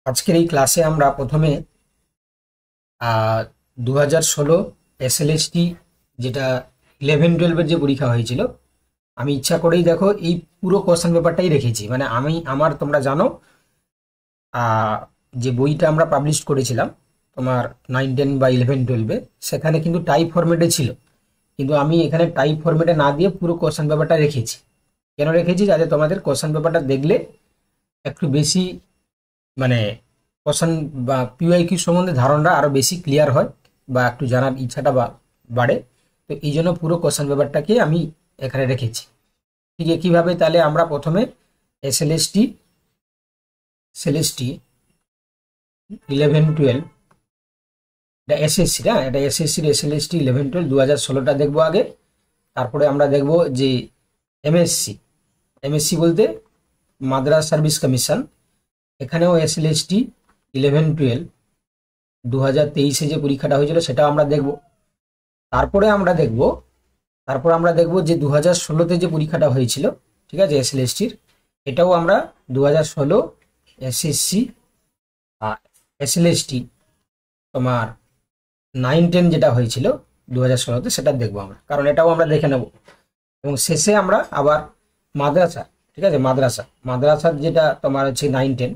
আজকের এই ক্লাসে আমরা প্রথমে 2016 এসএলএসটি যেটা 11-12-এর যে পরীক্ষা হয়েছিল, আমি ইচ্ছা করেই দেখো এই পুরো কোশ্চেন পেপারটাই রেখেছি। মানে তোমরা জানো যে বইটা আমরা পাবলিশ করেছিলাম তোমার 9-10 বা 11-12-এ, সেখানে কিন্তু টাইপ ফরম্যাটে ছিল, কিন্তু আমি এখানে টাইপ ফরম্যাটে না দিয়ে পুরো কোশ্চেন পেপারটা রেখেছি। কেন রেখেছি? যাতে তোমাদের কোশ্চেন পেপারটা দেখলে একটু বেশি মানে কোশ্চেন বা পিওয়াইকিউ সম্বন্ধে ধারণা আরো বেশি ক্লিয়ার হয় বা একটু জানার ইচ্ছাটা বাড়ে। তো এই জন্য পুরো কোশ্চেন পেপারটাকে আমি এখানে রেখেছি। ঠিক একইভাবে তাহলে আমরা প্রথমে এসএলএসটি সেলেস্টি 11-12, এটা এসএসসি, না এটা এসএসসির এসএলএসটি 11-12 2016টা দেখবো আগে। তারপরে আমরা দেখব যে এমএসসি, এমএসসি বলতে মাদ্রাস সার্ভিস কমিশন, এখানেও এসএলএসটি 11-12 2023-এ যে পরীক্ষাটা হয়েছিল সেটাও আমরা দেখব। তারপরে আমরা দেখব যে 2016-তে যে পরীক্ষাটা হয়েছিল, ঠিক আছে, এসএলএসটির, এটাও আমরা 2016 এসএসসি এসএলএসটি তোমার 9-10 যেটা হয়েছিল 2016-তে সেটা দেখবো আমরা, কারণ এটাও আমরা দেখে নেব। এবং শেষে আমরা আবার মাদ্রাসা, ঠিক আছে, মাদ্রাসার যেটা তোমার হচ্ছে 9-10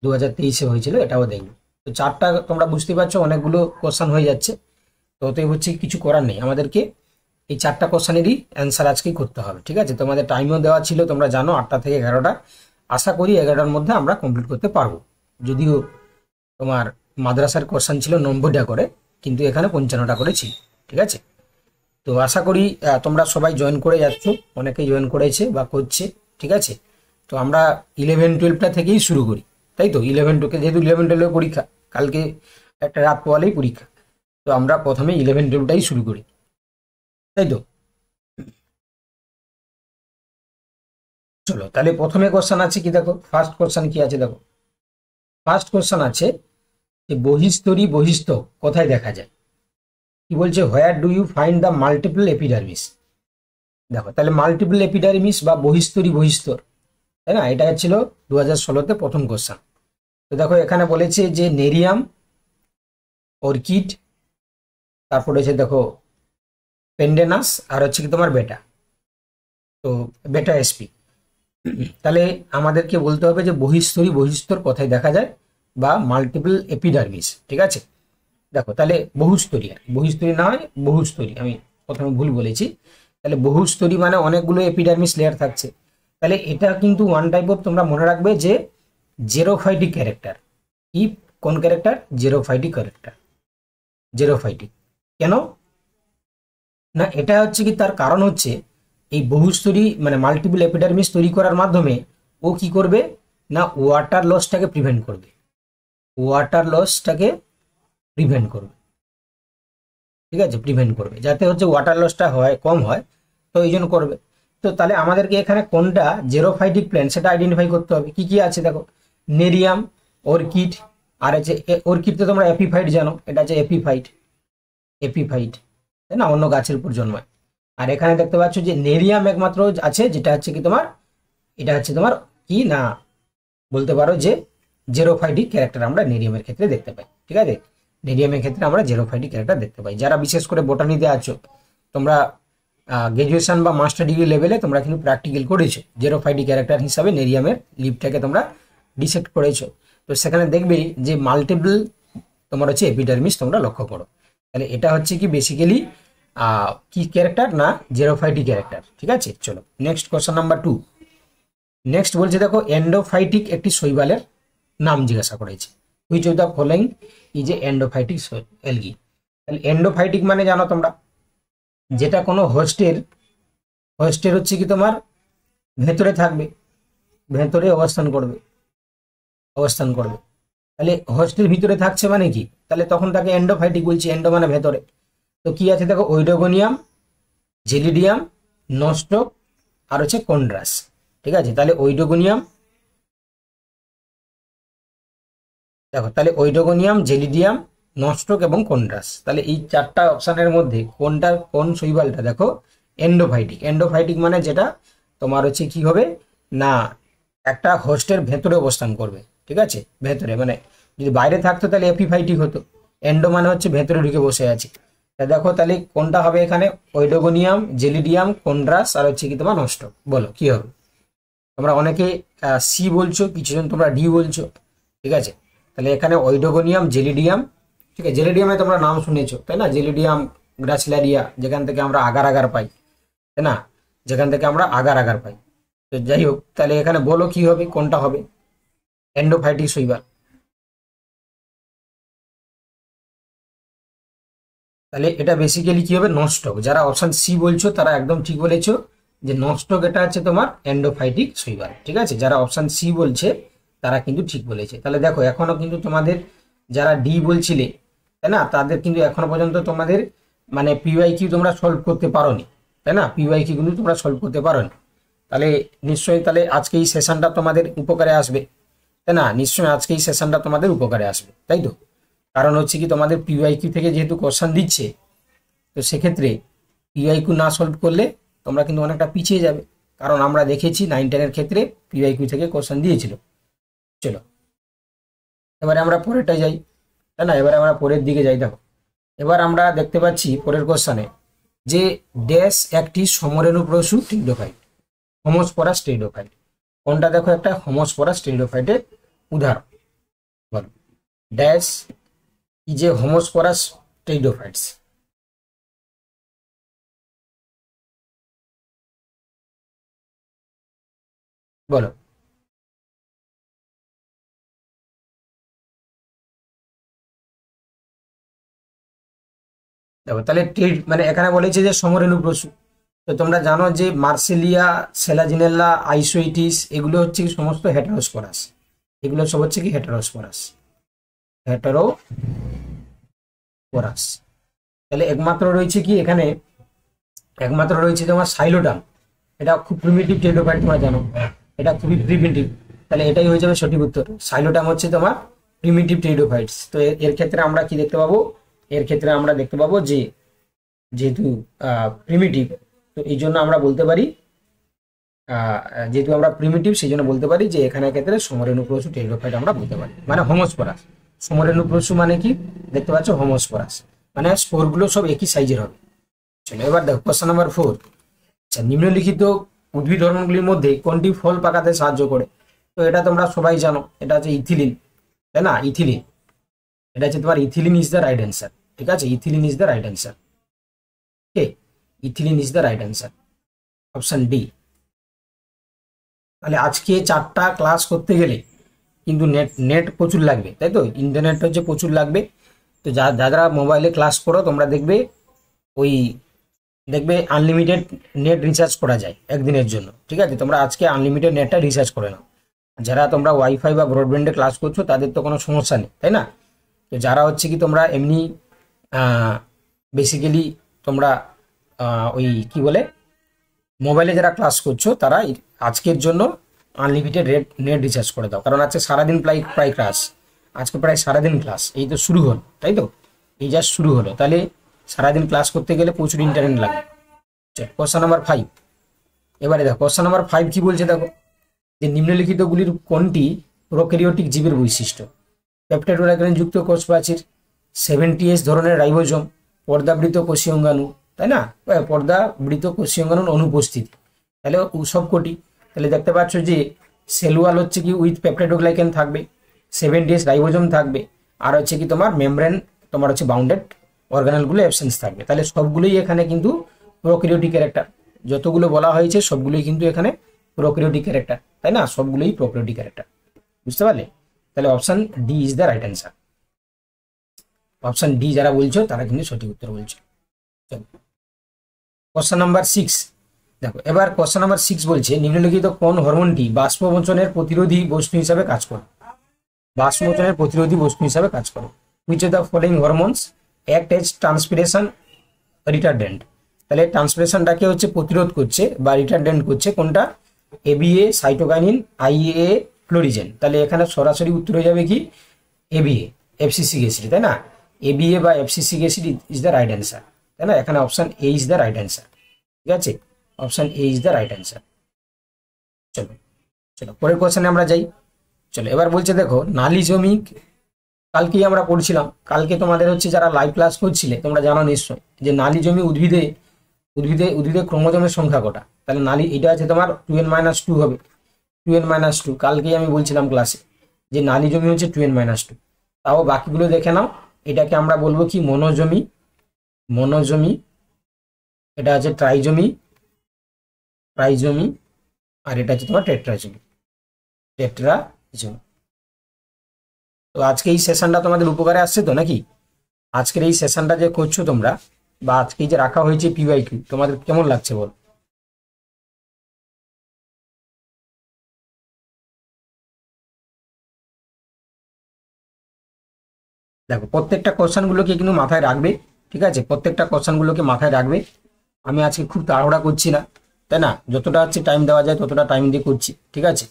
2023-এ হয়েছিল, এটাও দেখবো। তো চারটা তোমরা বুঝতে পারছো, অনেকগুলো কোশ্চেন হয়ে যাচ্ছে। তো ওতেই হচ্ছে কিছু করার নেই, আমাদেরকে এই চারটা কোশ্চেনেরই অ্যান্সার আজকেই করতে হবে। ঠিক আছে, তোমাদের টাইমও দেওয়া ছিল, তোমরা জানো 8টা থেকে 11টা। আশা করি 11টার মধ্যে আমরা কমপ্লিট করতে পারবো। যদিও তোমার মাদ্রাসার কোশ্চেন ছিল 90টা করে, কিন্তু এখানে 55টা করে ছিল। ঠিক আছে, তো আশা করি তোমরা সবাই জয়েন করে যাচ্ছ, অনেকেই জয়েন করেছে বা করছে। ঠিক আছে, তো আমরা 11-12টা থেকেই শুরু করি, তাই তো। 11-12, যেহেতু 11-12 পরীক্ষা, কালকে একটা রাত পোয়ালেই পরীক্ষা, তো আমরা প্রথমে 11-12টাই শুরু করি, তাই তো। চলো তাহলে প্রথমে কোশ্চেন আছে কি, দেখো ফার্স্ট কোশ্চেন কি আছে, দেখো ফার্স্ট কোশ্চেন আছে যে বহিস্তরী বহিস্থ কোথায় দেখা যায়। কি বলছে, where do you find the multiple epidermis. দেখো তাহলে মাল্টিপল এপিডার্মিস বা বহিস্তরী বহিস্তর, তাই না, এটা ছিল 2016-তে প্রথম কোশ্চেন। তো দেখো এখানে বলেছে যে নেরিয়াম, অর্কিড, তারপরে হচ্ছে দেখো পেন্ডেনাস, আর হচ্ছে কি তোমার বেটা, তো বেটা এসপি। তাহলে আমাদেরকে বলতে হবে যে বহিস্তরী বহিস্তর কোথায় দেখা যায় বা মাল্টিপল এপিডার্মিস। ঠিক আছে, দেখো তাহলে বহুস্তরী, আর বহিস্তরী না হয় বহুস্তরী, আমি প্রথমে ভুল বলেছি। তাহলে বহুস্তরী মানে অনেকগুলো এপিডার্মিস লেয়ার থাকছে। তাহলে এটা কিন্তু ওয়ান টাইপ অফ, তোমরা মনে রাখবে যে জেরোফাইটিক ক্যারেক্টার। কি, কোন ক্যারেক্টার? জেরোফাইটিক ক্যারেক্টার। জেরোফাইটিক কেন না, এটা হচ্ছে কি, তার কারণ হচ্ছে এই বহুস্তরী মানে মাল্টিপল এপিডার্মিস তৈরি করার মাধ্যমে ও কি করবে না, ওয়াটার লসটাকে প্রিভেন্ট করবে, ওয়াটার লসটাকে প্রিভেন্ট করবে। ঠিক আছে, প্রিভেন্ট করবে যাতে হচ্ছে ওয়াটার লসটা হয়, কম হয়, তো এই জন্য করবে। তো তাহলে আমাদেরকে এখানে কোনটা জেরোফাইটিক প্ল্যান্ট সেটা আইডেন্টিফাই করতে হবে। কি কি আছে দেখো, নেরিয়াম, অর্কিড, আর হচ্ছে অর্কিড তো তোমরা এপিফাইট জানো, এটা হচ্ছে এপিফাইট, এপিফাইট, তাই না, অন্য গাছের উপর জন্মায়। আর এখানে দেখতে পাচ্ছ যে নেরিয়াম একমাত্র আছে, যেটা হচ্ছে কি তোমার, এটা হচ্ছে তোমার কি না, বলতে পারো যে জেরোফাইটিক ক্যারেক্টার আমরা নেরিয়ামের ক্ষেত্রে দেখতে পাই। ঠিক আছে, নেরিয়ামের ক্ষেত্রে আমরা জেরোফাইটিক ক্যারেক্টার দেখতে পাই। যারা বিশেষ করে বোটানিতে আছো, তোমরা গ্রাজুয়েশন বা মাস্টার ডিগ্রি লেভেলে তোমরা কিন্তু প্র্যাকটিক্যাল করেছো, জেরোফাইটিক ক্যারেক্টার হিসাবে নেরিয়ামের লিভটাকে তোমরা ডিসেক্ট করেছো। তো সেখানে দেখবেই যে মাল্টিপল তোমার হচ্ছে এপিডার্মিস তোমরা লক্ষ্য করো। তাহলে এটা হচ্ছে কি বেসিক্যালি কি ক্যারেক্টার না, জেরোফাইটিক ক্যারেক্টার। ঠিক আছে, চলো নেক্সট কোশ্চেন নাম্বার 2। নেক্সট বলছে দেখো এন্ডোফাইটিক একটি শৈবালের নাম জিজ্ঞাসা করেছে। Which of the following is a endophytic algae. তাহলে এন্ডোফাইটিক মানে জানো তোমরা, যেটা কোনো হোস্টের হচ্ছে কি তোমার ভেতরে থাকবে, ভেতরে অবস্থান করবে। তাহলে হোস্টের ভিতরে থাকছে মানে কি, তাহলে তখন তাকে এন্ডোফাইটিক বলছি, এন্ডো মানে ভেতরে। তো কি আছে দেখো, ওইডোগোনিয়াম, জেলিডিয়াম, নস্টক, আর হচ্ছে কন্ড্রাস। ঠিক আছে, তাহলে ওইডোগোনিয়াম, দেখো তাহলে ওইডোগোনিয়াম, জেলিডিয়াম, নস্টক এবং কন্ড্রাস। তাহলে এই চারটা অপশনের মধ্যে কোনটা, কোন শৈবালটা দেখো এন্ডোফাইটিক। এন্ডোফাইটিক মানে যেটা তোমার হচ্ছে কি হবে না, একটা হোস্টের ভেতরে অবস্থান করবে। ঠিক আছে, ভেতরে, মানে যদি বাইরে থাকতো তাহলে এপিফাইটিক হতো, এন্ডো মানে হচ্ছে ভেতরে ঢুকে বসে আছে। তা দেখো তাহলে কোনটা হবে এখানে, ওইডোগোনিয়াম, জেলিডিয়াম, কন্ড্রাস আর হচ্ছে কি তোমার নষ্ট, বলো কি হবে? তোমরা অনেকে সি বলছো, কিছুজন তোমরা ডি বলছো, ঠিক আছে। তাহলে এখানে ওইডোগোনিয়াম, জেলিডিয়াম, ঠিক আছে, জেলিডিয়ামে তোমরা নাম শুনেছো তাই না, জেলিডিয়াম গ্রাসিলারিয়া, যেখান থেকে আমরা আগার আগার পাই, তাই না, যেখান থেকে আমরা আগার আগার পাই। তো যাই হোক, তাহলে এখানে বলো কি হবে, কোনটা হবে এন্ডোফাইটিক শৈবাল? তাহলে এটা বেসিক্যালি কি হবে, নষ্টক। যারা অপশন সি বলছো তারা একদম ঠিক বলেছো, যে নষ্টক এটা হচ্ছে তোমার এন্ডোফাইটিক শৈবাল, ঠিক আছে। যারা অপশন সি বলছে তারা কিন্তু ঠিক বলেছে। তাহলে দেখো এখনো কিন্তু তোমাদের যারা ডি বলছিলে, তাই না, তাদের কিন্তু এখনো পর্যন্ত তোমাদের মানে পিওয়াই কিউ তোমরা সলভ করতে পারোনি, তাই না, পিওয়াই কিউ কিন্তু তোমরা সলভ করতে পারোনি। তাহলে নিশ্চয়ই তাহলে আজকে এই সেশনটা তোমাদের উপকারে আসবে, তাই না, নিশ্চয়ই আজকে এই সেশনটা তোমাদের উপকারে আসবে, তাই তো। কারণ হচ্ছে কি তোমাদের পিওয়াইকিউ থেকে যেহেতু কোশ্চেন দিচ্ছে, তো সেক্ষেত্রে পিওয়াইকিউ না সলভ করলে তোমরা কিন্তু অনেকটা পিছিয়ে যাবে। কারণ আমরা দেখেছি 9-10-এর ক্ষেত্রে পিওয়াইকিউ থেকে কোশ্চেন দিয়েছিল। চলো এবারে আমরা পরেরটা যাই, তাই না, এবারে আমরা পরের দিকে যাই। দেখো এবার আমরা দেখতে পাচ্ছি পরের কোশ্চেনে যে ড্যাশ একটি সমরেণুপ্রসূ টেরিডোফাইট, হোমোস্পোরাস টেরিডোফাইট। কোনটা দেখো একটা হোমোস্পোরাস টেরিডোফাইটের উদাহরণ, বলো dash is a homosporous pteridophytes. বলো, দেখো তাহলে মানে এখানে বলেছে যে সমরেণুপ্রসূ। তো তোমরা জানো যে মার্সেলিয়া, সেলাজিনেল্লা, আইসোইটিস এগুলো হচ্ছে কি সমস্ত হেটারোস্পোরাস, এগুলো সব হচ্ছে কি হেটারোস্পোরাস, হেটারোস্পোরাস। তাহলে একমাত্র রয়েছে কি এখানে, একমাত্র রয়েছে তোমার সাইলোটাম, এটা খুব প্রিমিটিভ টেরিডোফাইট, তোমরা জানো এটা খুবই প্রিমিটিভ। তাহলে এটাই হয়ে যাবে সঠিক উত্তর, সাইলোটাম হচ্ছে তোমার প্রিমিটিভ টেরিডোফাইটস। তো এর ক্ষেত্রে আমরা কি দেখতে পাবো, এর ক্ষেত্রে আমরা দেখতে পাবো যে যেহেতু প্রিমিটিভ, তো এই জন্য আমরা বলতে পারি, যেহেতু আমরা প্রিমিটিভ সেই জন্য বলতে পারি যে এখানে ক্ষেত্রে সমরেণুপ্রসূ টেরিডোফাইট আমরা বলতে পারি, মানে হোমোস্পোরাস। সমরেণুপ্রসূ মানে কি, দেখতে পাচ্ছ হোমোস্পোরাস, মানে স্পোরগুলো সব একই সাইজের হবে। চলো এবার দেখো কোশ্চেন নাম্বার 4। আচ্ছা, নিম্নলিখিত উদ্ভিদ হরমোনগুলির মধ্যে কোনটি ফল পাকাতে সাহায্য করে? তো এটা তোমরা সবাই জানো, এটা হচ্ছে ইথিলিন, তাই না, ইথিলিন, এটা হচ্ছে তোমার ethylene is the right answer, ঠিক আছে, ethylene is the right answer, okay, ethylene is the right answer, option D. তাহলে আজকে 4টা ক্লাস করতে গেলে কিন্তু নেট নেট প্রচুর লাগবে, তাই তো, ইন্টারনেট হচ্ছে প্রচুর লাগবে। তো যারা মোবাইলে ক্লাস করো তোমরা দেখবে ওই দেখবে আনলিমিটেড নেট রিচার্জ করা যায় একদিনের জন্য, ঠিক আছে, তোমরা আজকে আনলিমিটেড নেটটা রিচার্জ করে নাও। যারা তোমরা ওয়াইফাই বা ব্রডব্যান্ডে ক্লাস করছো তাদের তো কোনো সমস্যা নেই, তাই না। তো যারা হচ্ছে কি তোমরা এমনি বেসিক্যালি তোমরা ওই কি বলে মোবাইলে যারা ক্লাস করছো তারা আজকের জন্য আনলিমিটেড নেট রিচার্জ করে দাও, কারণ আজকে সারাদিন প্রায় ক্লাস, আজকে প্রায় সারাদিন ক্লাস, এই তো শুরু হলো, তাই তো, এই জাস্ট শুরু হলো, তাহলে সারাদিন ক্লাস করতে গেলে প্রচুর ইন্টারনেট লাগবে। Question number 5। এবারে দেখো কোশ্চেন নাম্বার 5 কি বলছে, দেখো যে নিম্নলিখিতগুলির কোনটি প্রোক্যারিওটিক জীবের বৈশিষ্ট্য? পেপটাইডোগ্লাইকান যুক্ত কোষ প্রাচীর, 70S ধরনের রাইবোজোম, পর্দাবৃত কোষীয় অঙ্গাণু, তাই না, পর্দাবৃত কোষীয় অঙ্গাণুর অনুপস্থিতি। তাহলে সব কোটি, তাহলে দেখতে পাচ্ছ যে সেলুয়াল হচ্ছে কি উইথ পেপটাইডোগ্লাইকান থাকবে, 70S রাইবোজোম থাকবে, আর হচ্ছে কি তোমার মেমব্রেন তোমার হচ্ছে বাউন্ডেড অর্গানেলগুলো অ্যাবসেন্স থাকবে। তাহলে সবগুলোই এখানে কিন্তু প্রোক্যারিওটিক ক্যারেক্টার, যতগুলো বলা হয়েছে সবগুলোই কিন্তু এখানে প্রোক্যারিওটিক ক্যারেক্টার, তাই না, সবগুলোই প্রোক্যারিওটিক ক্যারেক্টার, বুঝতে পারলে। তাহলে option D is the right answer, option D যারা বলছো তারা কিন্তু সঠিক উত্তর বলছো। চলো কোশ্চেন নাম্বার 6। দেখো এবার কোশ্চেন নাম্বার 6 বলছে নিম্নলিখিত কোন হরমোনটি বাষ্পমোচনের প্রতিরোধী বস্তু হিসাবে কাজ করে? বাষ্পমোচনের প্রতিরোধী বস্তু হিসাবে কাজ করে। Which of the following hormones act age transpiration retardant? তাহলে ট্রান্সপিরেশনটাকে হচ্ছে প্রতিরোধ করছে বা রিটার্ডেন্ট করছে কোনটা? ABA, cytokinin, IA, florigen. তাহলে এখানে সরাসরি উত্তর হয়ে যাবে কি এবিএ, এফসিসিক অ্যাসিড, তাই না, এবিএ বা abscisic acid is the right answer, তাই না, এখানে option A is the right answer, ঠিক আছে, option A is the right answer. চলো চলো পরের কোশ্চেনে আমরা যাই। চলো এবার বলছে দেখো নালী জমি, কালকেই আমরা পড়ছিলাম, কালকে তোমাদের হচ্ছে যারা লাইভ ক্লাস করছিলে তোমরা জানো নিশ্চয় যে নালী জমি উদ্ভিদে উদ্ভিদে উদ্ভিদে ক্রোমোজোমের সংখ্যা কটা, তাহলে নালী এটা আছে তোমার 2n-2 হবে, 2n-2। কালকেই আমি বলছিলাম ক্লাসে যে নালী জমি হচ্ছে 2n-2। তাও বাকিগুলো দেখে নাও। এটাকে আমরা বলবো কি মনোজমি, মনোজমি। এটা আছে ট্রাইজমি, ট্রাইজমি। আর এটা হচ্ছে তোমার টেট্রাজমি, টেট্রাজমি। তো আজকে এই সেশনটা তোমাদের উপকারে আসছে তো নাকি? আজকের এই সেশনটা যে করছো তোমরা, বা আজকে যে রাখা হয়েছে পিওয়াইকিউ, তোমাদের কেমন লাগছে বল? দেখো প্রত্যেকটা কোশ্চেনগুলোকে কিন্তু মাথায় রাখবে, ঠিক আছে? প্রত্যেকটা কোশ্চেনগুলোকে মাথায় রাখবে। আমি আজকে খুব তাড়াহুড়া করছি না, তাই না? যতটা হচ্ছে টাইম দেওয়া যায় ততটা টাইম দিয়ে করছি, ঠিক আছে?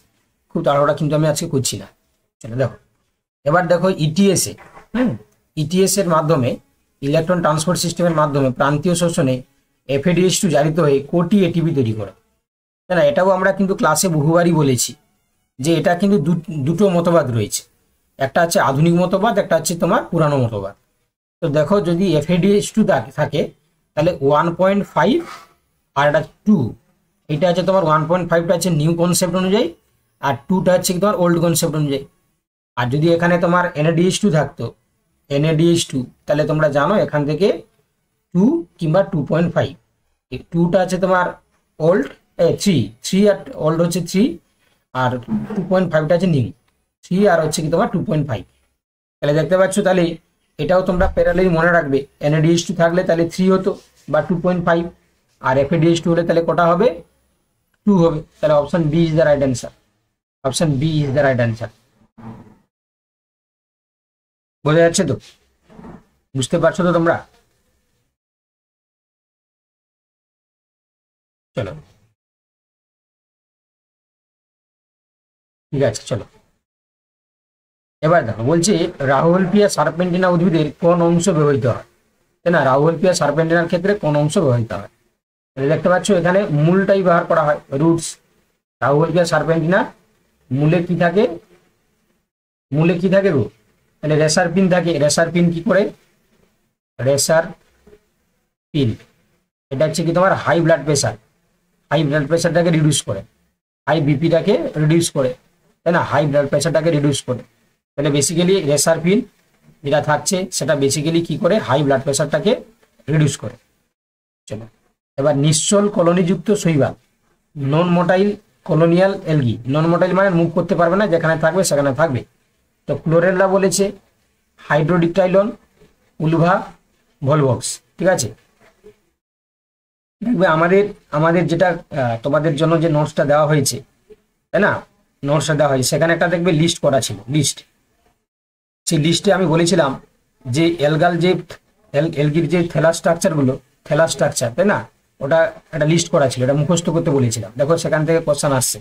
খুব তাড়াহুড়া কিন্তু আমি আজকে করছি না। চলো দেখো, এবার দেখো ইটিএসএ, ইটিএস এর মাধ্যমে, ইলেকট্রন ট্রান্সপোর্ট সিস্টেমের মাধ্যমে প্রান্তীয় শোষণে এফএডিএইচ2 জারিত হয়ে কোটি এটিপি তৈরি করে, তাই না? এটাও আমরা কিন্তু ক্লাসে বহুবারই বলেছি যে এটা কিন্তু দুটো মতবাদ রয়েছে, একটা হচ্ছে আধুনিক মতবাদ, একটা হচ্ছে তোমার পুরানো মতবাদ। তো দেখো যদি এফএডিএইচ2 থাকে তাহলে 1.5 আর এটা 2, এটা হচ্ছে তোমার 1.5টা হচ্ছে নিউ কনসেপ্ট অনুযায়ী, আর 2টা হচ্ছে তোমার ওল্ড কনসেপ্ট অনুযায়ী। আর যদি এখানে তোমার এনএডিএইচ2 থাকতো, এনএডিএইচ2, তাহলে তোমরা জানো এখান থেকে 2 কিংবা 2.5, এই 2টা আছে তোমার ওল্ড, 3 আর ওল্ড হচ্ছে 3, আর 2.5টা আছে নিউ, 3 আর হচ্ছে কি তোমার 2.5। তাহলে দেখতে পাচ্ছ, তাহলে এটাও তোমরা প্যারালালি মনে রাখবে, এনএডিএইচ2 থাকলে তাহলে 3 হতো বা 2.5, আর এফএডিএইচ2 হলে তাহলে কটা হবে? 2 হবে। তাহলে option B is the right answer, option B is the right answer. বোঝা যাচ্ছে তো? বুঝতে পারছো তো তোমরা? চলো ঠিক আছে, চলো এবার দেখো বলছি রাহুলপিয়া সার্পেন্টিনা উদ্ভিদের কোন অংশ ব্যবহৃত হয়, তাই না? রাহুলপিয়া সার্পেন্টিনার ক্ষেত্রে কোন অংশ ব্যবহৃত হয়? তাহলে দেখতে পাচ্ছ এখানে মূলটাই ব্যবহার করা হয়, রুটস। রাহুলপিয়া সার্পেন্টিনা মূলে কি থাকে? মূলে কি থাকে গো? তাহলে রেসার পিন থাকে। রেসার পিন কি করে? রেসার পিন এটা হচ্ছে কি তোমার high blood pressure, high blood প্রেশারটাকে রিডিউস করে, হাই বিপিটাকে রিডিউস করে, তাই না? হাই ব্লাড প্রেশারটাকে রিডিউস করে। তাহলে বেসিক্যালি রেসার পিন যেটা থাকছে সেটা বেসিক্যালি কি করে? হাই ব্লাড প্রেশারটাকে রিডিউস করে। চলো এবার নিশ্চল কলোনিযুক্ত শৈবাল, নন মোটাইল কলোনিয়াল এলগি। নন মোটাইল মানে মুভ করতে পারবে না, যেখানে থাকবে সেখানে থাকবে। তো ক্লোরেল্লা বলেছে হাইড্রোডিকটাইলন, উলভা, ভলভক্স, ঠিক আছে? দেখবে আমাদের আমাদের যেটা তোমাদের জন্য যে নোটসটা দেওয়া হয়েছে, তাই না? নোটসটা দেওয়া হয়েছে সেখানে একটা দেখবে লিস্ট করা ছিল, লিস্ট। সেই লিস্টে আমি বলেছিলাম যে এলগাল যে এলগির যে থেলা স্ট্রাকচারগুলো, থেলা স্ট্রাকচার, তাই না? ওটা একটা লিস্ট করা ছিল, এটা মুখস্থ করতে বলেছিলাম। দেখো সেখান থেকে কোশ্চেন আসছে,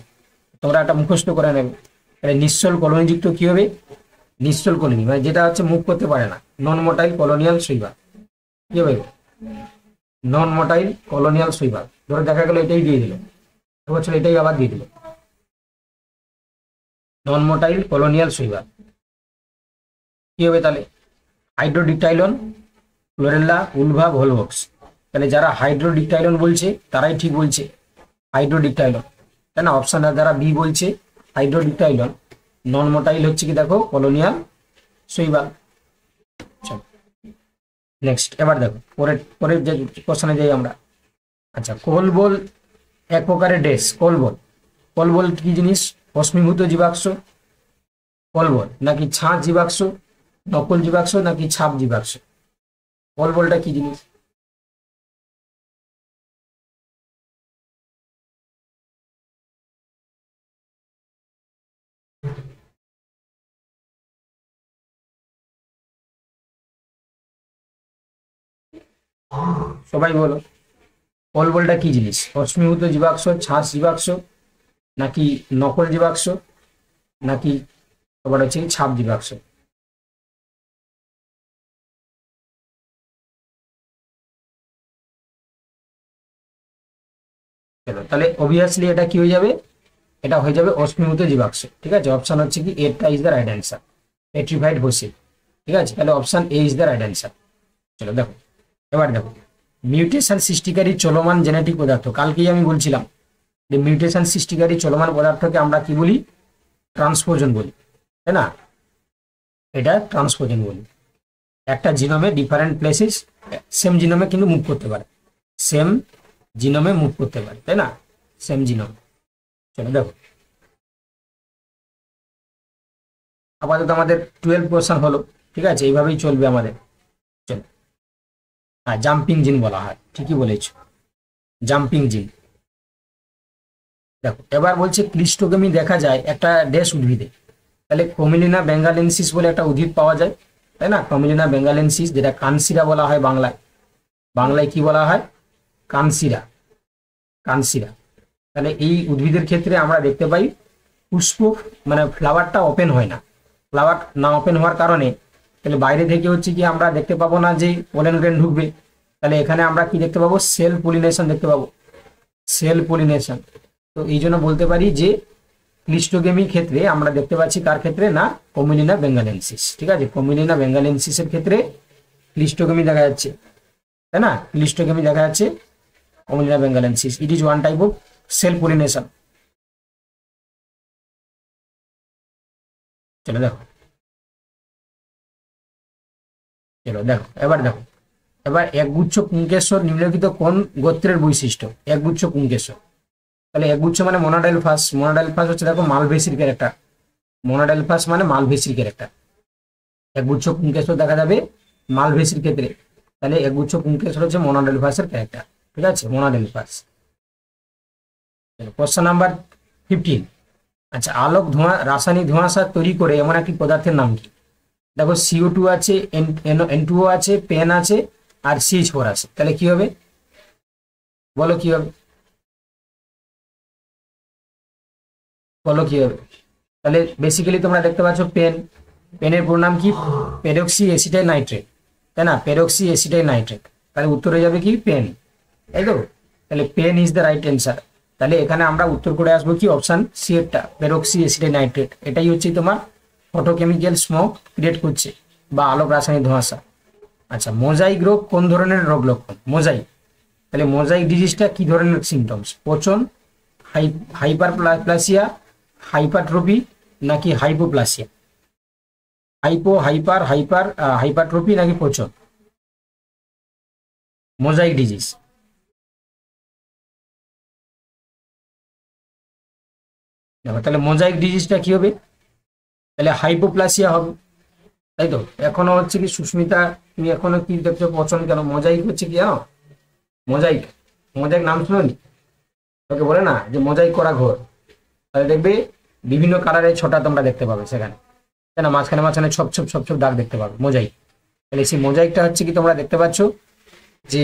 তোমরা একটা মুখস্থ করে নেবে। তাহলে নিশ্চল কলোনিযুক্ত কি হবে? নিশ্চল কলোনি মানে যেটা হচ্ছে মুভ করতে পারে না, নন মোটাইল কলোনিয়াল শৈবাল। কি হবে? নন মোটাইল কলোনিয়াল শৈবাল। ধরো দেখা গেল এটাই দিয়ে দিল, এবছর এটাই আবার দিয়ে দিল, নন মোটাইল কলোনিয়াল শৈবাল। কি হবে তাহলে? হাইড্রোডিকটাইলন, ক্লোরেল্লা, উলভা, ভলভক্স। তাহলে যারা হাইড্রোডিকটাইলন বলছে তারাই ঠিক বলছে, হাইড্রোডিকটাইলন, তাই না? অপশন যারা বি বলছে হাইড্রোডিকটাইলন, নন মোটাইল হচ্ছে কি দেখো কলোনিয়াল শৈবাল। চলো নেক্সট, এবার দেখো পরের পরের যে কোশ্চেনে যাই আমরা। আচ্ছা, কোলবল এক প্রকারের ড্রেস। কোলবল, কোলবল কি জিনিস? অশ্মিভূত জীবাশ্ম, কোলবল নাকি ছাঁচ জীবাশ্ম, নকল জীবাশ্ম নাকি ছাপ জীবাশ্ম? কোলবলটা কি জিনিস? সবাই বলো, কোলবলটা কি জিনিস? অশ্মিভূত জীবাশ্ম, ছাঁচ জীবাশ্ম, নাকি নকল জীবাশ্ম, নাকি তোমার হচ্ছে কি ছাপ জীবাশ্ম? চলো তাহলে অবভিয়াসলি এটা কি হয়ে যাবে? এটা হয়ে যাবে অশ্মিভূত জীবাশ্ম। ঠিক আছে, অপশন হচ্ছে কি এটা is the right answer, petrified fossil. ঠিক আছে, তাহলে option A is the right answer. চলো দেখো, এবার দেখো মিউটেশন সৃষ্টিকারী চলমান জেনেটিক পদার্থ, কালকেই আমি বলছিলাম যে মিউটেশন সৃষ্টিকারী চলমান পদার্থকে আমরা কি বলি, ট্রান্সপোজন বলি, তাই না? এটা ট্রান্সপোজন বলি। একটা জিনোমে ডিফারেন্ট প্লেসেস সেম জিনোমে কিন্তু মুভ করতে পারে, সেম জিনোমে মুভ করতে পারে, তাই না? Same genome. চলো দেখো, আপাতত আমাদের 12 কোশ্চেন হলো। ঠিক আছে, এইভাবেই চলবে আমাদের। চলো, হ্যাঁ জাম্পিং জিন বলা হয়, ঠিকই বলেছো, জাম্পিং জিন। দেখো এবার বলছে ক্লিস্টোগামী দেখা যায় একটা ড্যাশ উদ্ভিদে, তাহলে কমিলিনা বেঙ্গালেন্সিস বলে একটা উদ্ভিদ পাওয়া যায়, তাই না? কমিলিনা বেঙ্গালেন্সিস, যেটা কানসিরা বলা হয় বাংলায়। বাংলায় কি বলা হয়? কানসিরা, কানসিরা। তাহলে এই উদ্ভিদের ক্ষেত্রে আমরা দেখতে পাই পুষ্প মানে ফ্লাওয়ারটা ওপেন হয় না। ফ্লাওয়ার না ওপেন হওয়ার কারণে তাহলে বাইরে থেকে হচ্ছে কি আমরা দেখতে পাবো না যে পোলেন গ্রেন ঢুকবে। তাহলে এখানে আমরা কি দেখতে পাবো? সেল পলিনেশন দেখতে পাবো, সেল পলিনেশন। তো এই জন্য বলতে পারি যে ক্লিস্টোগেমির ক্ষেত্রে আমরা দেখতে পাচ্ছি কার ক্ষেত্রে না, কমিলিনা বেঙ্গালেন্সিস। ঠিক আছে, কমিলিনা বেঙ্গালেন্সিসের ক্ষেত্রে ক্লিস্টোগেমি দেখা যাচ্ছে, তাই না? ক্লিস্টোগেমি দেখা যাচ্ছে commelina benghalensis. It is one type of self pollination. চলো দেখো, চলো দেখো এবার দেখো, এবার একগুচ্ছ পুংকেশ্বর নিম্নলিখিত কোন গোত্রের বৈশিষ্ট্য? একগুচ্ছ পুংকেশ্বর, তাহলে একগুচ্ছ মানে মোনাডাইলফাস। মোনাডাইলফাস হচ্ছে দেখো মালভেসির ক্যারেক্টার, মোনাডাইলফাস মানে মালভেসির ক্যারেক্টার। একগুচ্ছ পুংকেশ্বর দেখা যাবে মালভেসির ক্ষেত্রে, তাহলে একগুচ্ছ পুংকেশ্বর হচ্ছে মোনাডাইলফাসের ক্যারেক্টার। ঠিক আছে, মোনাডাইলফাস। Question number 15। আচ্ছা, আলোক ধোঁয়া রাসায়নিক ধোঁয়াশা তৈরি করে এমন একটি পদার্থের নাম কি? দেখো CO2 আছে, N2O আছে, পেন আছে, আর CH4 আছে, তাহলে কি হবে? বলো কি হবে, বলো কি হবে? তাহলে বেসিক্যালি তোমরা দেখতে পাচ্ছ পেন, পেনের পুরো নাম কি? পেরক্সি এসিটাইল নাইট্রেট, তাই না? পেরক্সি এসিটাইল নাইট্রেট, তাহলে উত্তর হয়ে যাবে কি পেন, তাই তো? তাহলে pen is the right answer. তাহলে এখানে আমরা উত্তর করে আসবো কি অপশন সি এরটা, পেরক্সি এসিটাইল নাইট্রেট। এটাই হচ্ছে তোমার ফটোকেমিক্যাল স্মোক ক্রিয়েট করছে বা আলোক রাসায়নিক ধোঁয়াশা। আচ্ছা, মোজাইক রোগ কোন ধরনের রোগ লক্ষণ? মোজাইক, তাহলে মোজাইক ডিজিজটা কি ধরনের সিমটমস? পচন, হাইপারপ্লাসিয়া, হাইপারট্রপি, নাকি হাইপোপ্লাসিয়া? হাইপারট্রপি নাকি পচন? Mosaic disease. দেখো তাহলে মোজাইক ডিজিজটা কি হবে? তাহলে হাইপোপ্লাসিয়া হবে, তাই তো? এখনো হচ্ছে কি সুস্মিতা, তুমি এখনো কি দেখছো পচন কেন? মোজাইক হচ্ছে কি জানো? মোজাইক, মোজাইক নাম শুনোনি? ওকে বলে না যে মোজাইক করা ঘর, তাহলে দেখবে বিভিন্ন কালারের ছোটা তোমরা দেখতে পাবে সেখানে, তাই না? মাঝখানে মাঝখানে ছপ ছপ ছপ ছপ দাগ দেখতে পাবে, মোজাইক। তাহলে সেই মোজাইকটা হচ্ছে কি তোমরা দেখতে পাচ্ছ যে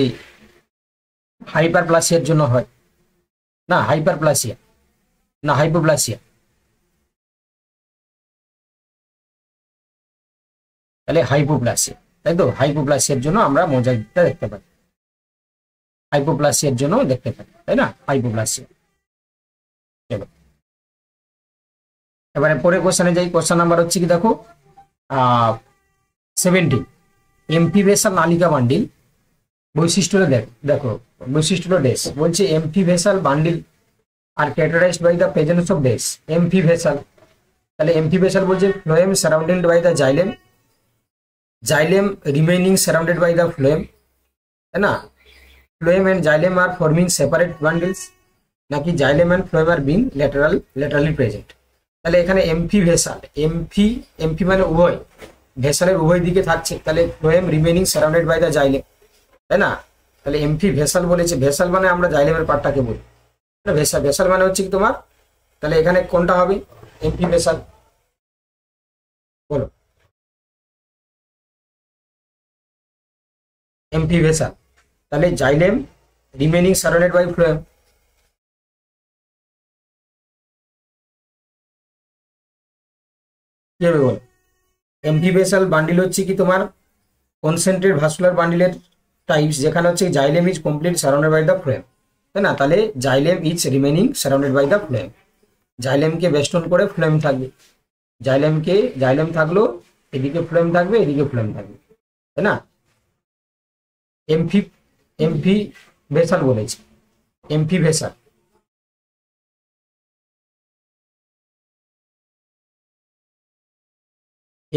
হাইপারপ্লাসিয়ার জন্য হয় না, হাইপারপ্লাসিয়া না হাইপোপ্লাসিয়া? তাহলে হাইপোপ্লাসিয়া, তাই তো? হাইপোপ্লাসিয়ার জন্য আমরা মোজাইকটা দেখতে পাই, হাইপোপ্লাসিয়ার জন্য দেখতে পাই, তাই না? হাইপোপ্লাসিয়া। চলো এবারে পরে কোশ্চেনে যাই। কোশ্চেন নাম্বার হচ্ছে কি দেখো 70, এমফিভেসাল নালিকা বান্ডিল বৈশিষ্ট্যটা দেখো, বৈশিষ্ট্যটা ড্যাশ বলছে এমফিভেসাল বান্ডিল আর characterized by the presence of dash amphivasal. তাহলে এমফিভেসাল বলছে phloem surrounded by the xylem, xylem remaining surrounded by the phloem, তাই না? Phloem and xylem are forming separate bundles, নাকি xylem and phloem are being laterally present? তাহলে এখানে এমফিভেসাল, AMFI মানে উভয়, ভেসালের উভয় দিকে থাকছে, তাহলে phloem remaining surrounded by the xylem, তাই না? তাহলে এমফি ভেসাল বলেছে, ভেসাল মানে আমরা জাইলেমের পার্টটাকে বলি, ভেসাল, ভেসাল মানে হচ্ছে কি তোমার, তাহলে এখানে কোনটা হবে? এমফি ভেসাল, বলো। এমফি ভেসাল, তাহলে xylem remaining surrounded by phloem, কি হবে বলো? এমফি ভেসাল বান্ডিল হচ্ছে কি তোমার কনসেন্ট্রেট ভাস্কুলার বান্ডিলের টাইপস, যেখানে হচ্ছে xylem is complete surrounded by the phloem, তাই না? তাহলে xylem is remaining surrounded by the phloem. জাইলেমকে বেষ্টন করে ফ্লোয়েম থাকবে, জাইলেম থাকলো, এদিকে ফ্লোয়েম থাকবে, এদিকে ফ্লোয়েম থাকবে, তাই না? এমফি এমফি ভেসাল বলেছি, amphivasal.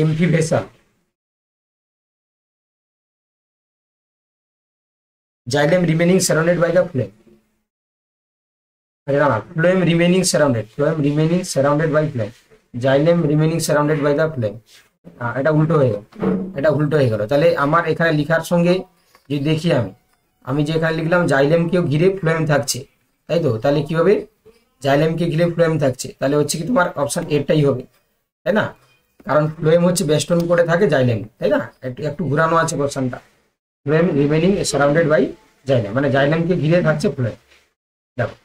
Amphivasal, xylem remaining surrounded by the phloem. না না, phloem remaining surrounded by phloem, xylem remaining surrounded by the phloem. এটা উল্টো হয়ে গেল, এটা উল্টো হয়ে গেল। তাহলে আমার এখানে লেখার সঙ্গে যদি দেখি আমি আমি যে এখানে লিখলাম জাইলেমকেও ঘিরে ফ্লোয়েম থাকছে, তাই তো? তাহলে কি হবে? জাইলেমকে ঘিরে ফ্লোয়েম থাকছে, তাহলে হচ্ছে কি তোমার অপশন এটাই হবে, তাই না? কারণ ফ্লোয়েম হচ্ছে বেষ্টন করে থাকে জাইলেম, তাই না? একটু একটু ঘুরানো আছে কোশ্চেনটা। Phloem remaining surrounded by xylem, মানে জাইলেমকে ঘিরে থাকছে ফ্লোয়েম। দেখো,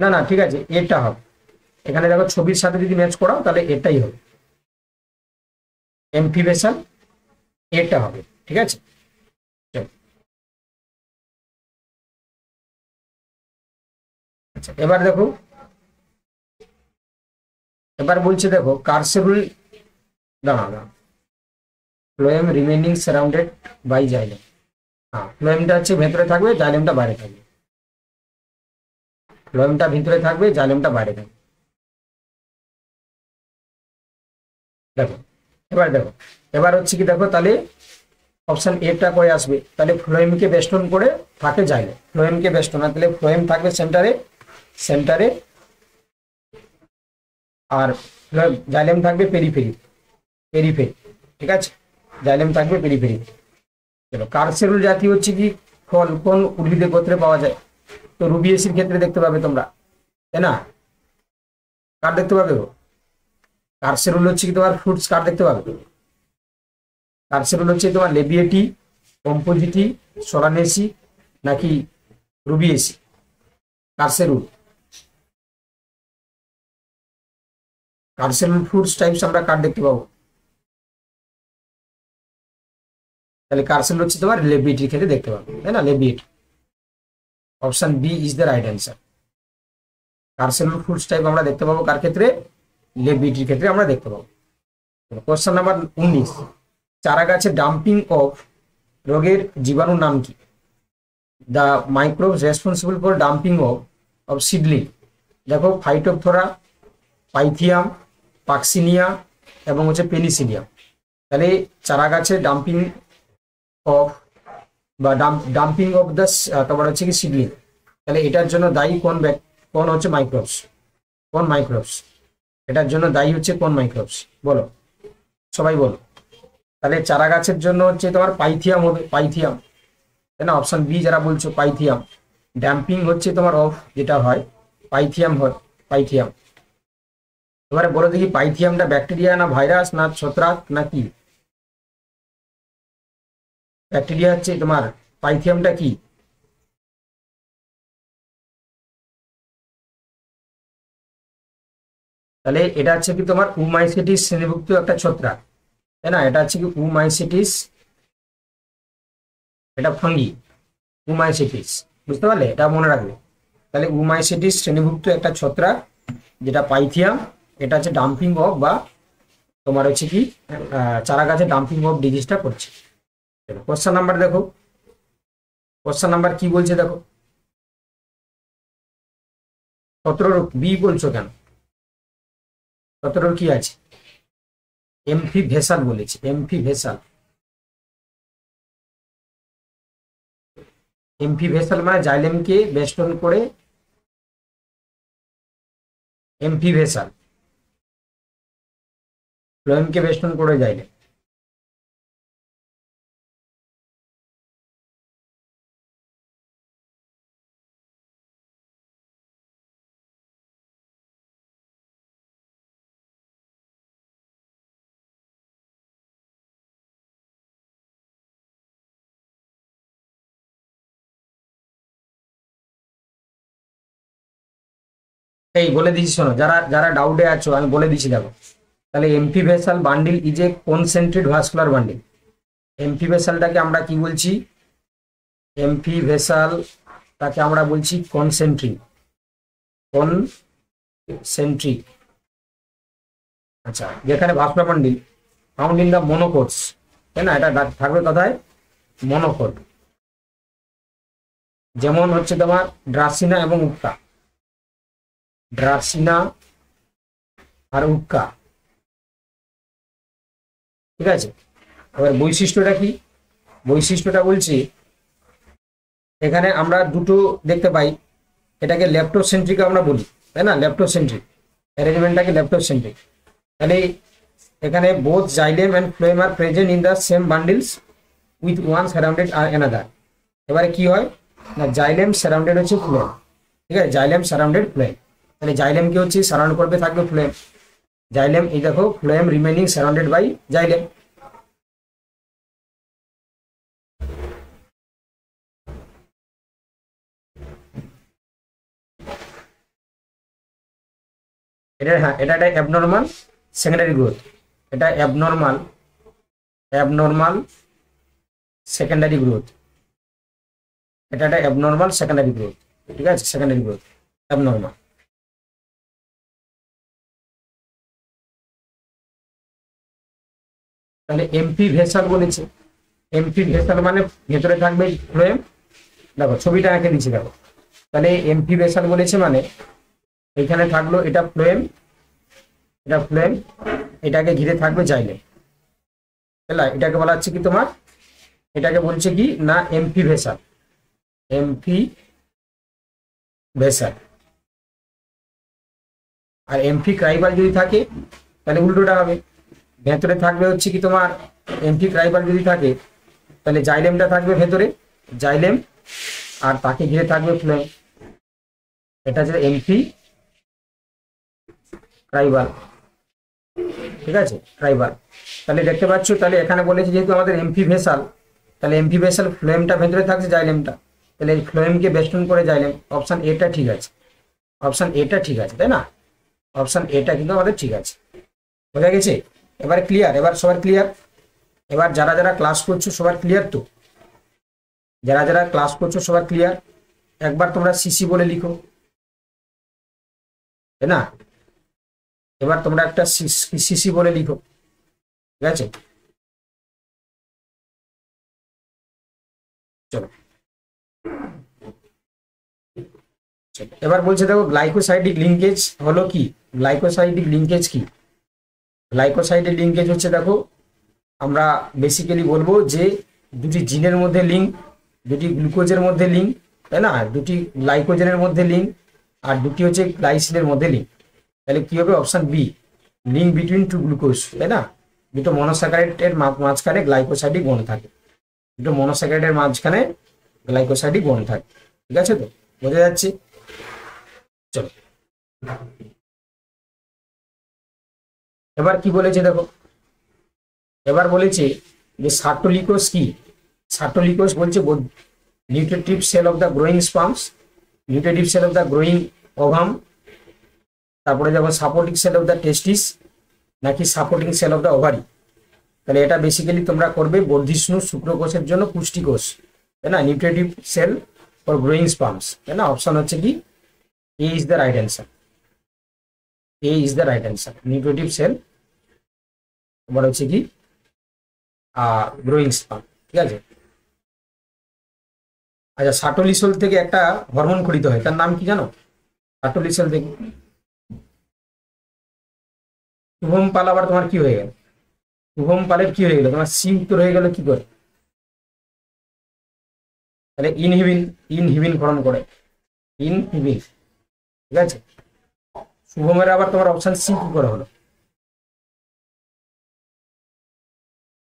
না না ঠিক আছে, এটা হবে। এখানে দেখো ছবির সাথে যদি ম্যাচ করাও তাহলে এটাই হবে, এমফিবেশন এটা হবে, ঠিক আছে? আচ্ছা, এবার দেখো, এবার বলছে দেখো কার্সেরুল, দাঁড়াও দাঁড়াও, phloem remaining surrounded by xylem. হ্যাঁ, ফ্লোয়েমটা হচ্ছে ভেতরে থাকবে, জাইলেমটা বাইরে থাকবে, ফ্লোয়েমটা ভিতরে থাকবে, জাইলেমটা বাইরে থাকবে। দেখো, এবার দেখো, এবার হচ্ছে কি দেখো, তাহলে অপশন এটা কয়ে আসবে, তাহলে ফ্লোয়েমকে বেষ্টন করে থাকে জাইলেম, ফ্লোয়েমকে বেষ্টন, তাহলে ফ্লোয়েম থাকবে সেন্টারে, সেন্টারে, আর জাইলেম থাকবে পেরিফেরি, পেরিফেরি, ঠিক আছে? জাইলেম থাকবে পেরিফেরি। চলো, কার্সেরুল জাতি হচ্ছে কি ফল কোন উদ্ভিদের গোত্রে পাওয়া যায়? তো রুবিয়েসির ক্ষেত্রে দেখতে পাবে তোমরা, তাই না? কার দেখতে পাবে গো? কার্সেরুল হচ্ছে কি তোমার ফ্রুটস, কার দেখতে পাবে? কার্সেরুল হচ্ছে তোমার লেবিয়েটি, কম্পোজিটি, সোলানেসি নাকি রুবিয়েসি? কার্সেরুল, কার্সেরুল ফ্রুটস টাইপস আমরা কার দেখতে পাবো? তাহলে কার্সেরুল হচ্ছে তোমার লেবিয়েটির ক্ষেত্রে দেখতে পাবো, তাই না? Labiatae, option B is the right answer. Carcerulus fruits type আমরা দেখতে পাবো কার ক্ষেত্রে? লেবিটির ক্ষেত্রে আমরা দেখতে পাবো। কোশ্চেন নাম্বার 19, চারা গাছে ডাম্পিং অফ রোগের জীবাণুর নাম কি? The microbes responsible for dumping of seedling. দেখো, ফাইটোপথোরা, পাইথিয়াম, পাক্সিনিয়া এবং হচ্ছে পেনিসিলিয়াম। তাহলে চারা গাছে ডাম্পিং অফ বা ডাম্পিং অফ দ্য তোমার হচ্ছে কি সিডলিং, তাহলে এটার জন্য দায়ী কোন হচ্ছে মাইক্রোবস, কোন মাইক্রোবস এটার জন্য দায়ী হচ্ছে, কোন মাইক্রোবস বলো, সবাই বলো। তাহলে চারা গাছের জন্য হচ্ছে তোমার পাইথিয়াম হবে, পাইথিয়াম, তাই না? অপশন বি যারা বলছো পাইথিয়াম। ড্যাম্পিং হচ্ছে তোমার অফ যেটা হয়, পাইথিয়াম হয়, পাইথিয়াম। এবারে বলো দেখি, পাইথিয়ামটা ব্যাকটেরিয়া না ভাইরাস না ছত্রাক না কি? ব্যাকটেরিয়া হচ্ছে তোমার, পাইথিয়ামটা কি? তাহলে এটা হচ্ছে কি তোমার উমাইসিটিস শ্রেণীভুক্ত একটা ছত্রাক, তাই না? এটা হচ্ছে কি উমাইসিটিস, এটা ফাঙ্গি, উমাইসিটিস, বুঝতে পারলে? এটা মনে রাখবে। তাহলে উমাইসিটিস শ্রেণীভুক্ত একটা ছত্রাক যেটা পাইথিয়াম, এটা হচ্ছে ডাম্পিং অফ বা তোমার হচ্ছে কি চারা গাছে ডাম্পিং অফ ডিজিজটা করছে। কোশ্চেন নাম্বার দেখো, কোশ্চেন নাম্বার কি বলছে দেখো, 17 বি বলছো কেন? 17 কি আছে? এমফি ভেসাল বলেছে, এমফি ভেসাল। এমফি ভেসাল মানে জাইলেমকে বেষ্টন করে, এমফি ভেসাল ফ্লোয়েমকে বেষ্টন করে জাইলেম। এই বলে দিচ্ছি শোনো, যারা যারা ডাউটে আছো আমি বলে দিচ্ছি দেখো। তাহলে amphivasal bundle is a concentrate vascular bundle. এমফি ভেসালটাকে আমরা কি বলছি? এমফি ভেসাল তাকে আমরা বলছি কনসেন্ট্রিক, কনসেন্ট্রিক আচ্ছা, যেখানে ভাস্প্রমন্ডিল ফাউন্ড ইন দ্য মনোকোটস, তাই না, এটা থাকবে কোথায়, মনোকোট। যেমন হচ্ছে তোমার ড্রাসিনা এবং উক্কা, ড্রাসিনা আর উক্কা, ঠিক আছে। এবার বৈশিষ্ট্যটা কি, বৈশিষ্ট্যটা বলছি এখানে আমরা দুটো দেখতে পাই, এটাকে লেপ্টোসেন্ট্রিক আমরা বলি, তাই না, লেপ্টোসেন্ট্রিক অ্যারেঞ্জমেন্টটাকে লেপ্টোসেন্ট্রিক। তাহলে এখানে both xylem and phloem are present in the same bundles with one surrounded are another. এবারে কি হয় না, জাইলেম সারাউন্ডেড হচ্ছে ফ্লোয়েম, ঠিক আছে, জাইলেম সারাউন্ডেড ফ্লোয়েম। তাহলে জাইলেম কি হচ্ছে, সারাউন্ড করবে থাকবে ফ্লোয়েম, জাইলেম, এই দেখো phloem remaining surrounded by xylem. এটা, হ্যাঁ, এটা একটা অ্যাবনর্মাল সেকেন্ডারি গ্রোথ, এটা অ্যাবনর্মাল, অ্যাবনর্মাল সেকেন্ডারি গ্রোথ, এটা একটা অ্যাবনর্মাল সেকেন্ডারি গ্রোথ, ঠিক আছে, সেকেন্ডারি গ্রোথ অ্যাবনর্মাল। তাহলে এমপি ভেসাল বলেছে, এমপি ভেসাল মানে ভেতরে থাকবে ফ্লোয়েম, দেখো ছবিটা এঁকে দিচ্ছি দেখো। তাহলে এমপি ভেসাল বলেছে মানে এখানে থাকলো এটা ফ্লোয়েম, এটা ফ্লোয়েম, এটাকে ঘিরে থাকবে জাইলেম, এটাকে বলা হচ্ছে কি তোমার, এটাকে বলছে কি না এমপি ভেসাল, এমপি ভেসাল। আর এমপি ক্রাইবাল যদি থাকে তাহলে উল্টোটা হবে, ভেতরে থাকবে হচ্ছে কি তোমার, এমপি ক্রাইবাল যদি থাকে তাহলে জাইলেমটা থাকবে ভেতরে, জাইলেম, আর তাকে ঘিরে থাকবে ফ্লোয়েম, এটা হচ্ছে এমপি ট্রাইবাল, ঠিক আছে, ট্রাইবাল। তাহলে দেখতে পাচ্ছ, তাহলে এখানে বলেছে যেহেতু আমাদের এমপি ভেসাল, তাহলে এমপি ভেসাল ফ্লোয়েমটা ভেতরে থাকছে জাইলেমটা, তাহলে এই ফ্লোয়েমকে বেষ্টন করে জাইলেম, অপশন এটা ঠিক আছে, অপশন এটা ঠিক আছে, তাই না, অপশন এটা কিন্তু আমাদের ঠিক আছে, বোঝা গেছে। এবার ক্লিয়ার, এবার সবার ক্লিয়ার, এবার যারা যারা ক্লাস করছো সবার ক্লিয়ার তো, যারা যারা ক্লাস করছো সবার ক্লিয়ার, একবার তোমরা সিসি বলে লিখো, তাই না, এবার তোমরা একটা সিসি বলে লিখো, ঠিক আছে, চলো। এবার বলছে দেখো গ্লাইকোসাইডিক লিঙ্কেজ হলো কি, গ্লাইকোসাইডিক লিঙ্কেজ কি, গ্লাইকোসাইডিক লিঙ্কেজ হচ্ছে দেখো আমরা বেসিক্যালি বলবো যে দুটি জিনের মধ্যে লিঙ্ক, দুটি গ্লুকোজের মধ্যে লিঙ্ক, তাই না, দুটি গ্লাইকোজেনের মধ্যে লিঙ্ক, আর দুটি হচ্ছে গ্লাইসিনের মধ্যে লিঙ্ক। তাহলে কি হবে, option B, link between two glucose, তাই না, দুটো মনোস্যাকারাইডের মাঝখানে গ্লাইকোসাইডিক বন্ড থাকে, দুটো মনোস্যাকারাইডের মাঝখানে গ্লাইকোসাইডিক বন্ড থাকে, ঠিক আছে তো, বোঝা যাচ্ছে, চলো। এবার কি বলেছে দেখো, এবার বলেছে যে সার্টোলিকোস কি, সার্টোলিকোস বলছে nutritive cell of the growing sperms, nutritive cell of the growing ovum, তারপরে যখন supporting cell of the testis, নাকি supporting cell of the ovary. তাহলে এটা বেসিক্যালি তোমরা করবে বর্ধিষ্ণু শুক্রকোষের জন্য পুষ্টিকোষ, তাই না, nutritive cell for growing sperms, তাই না, অপশন হচ্ছে কি A is the right answer, A is the right answer, nutritive cell এবার হচ্ছে কি গ্রোয়িং স্পার্ম, ঠিক আছে। আচ্ছা, সাটোলিসোল থেকে একটা হরমোন খরিত হয়, তার নাম কি জানো, সাটোলিসোল থেকে। শুভম পাল আবার তোমার কি হয়ে গেল, শুভম পালের কি হয়ে গেল, তোমার সি উত্তর হয়ে গেল কি করে, তাহলে ইনহিবিন, ইনহিবিন ফর্ম করে, ইনহিবিন, ঠিক আছে। শুভমের আবার তোমার অপশন সি কি করে হলো,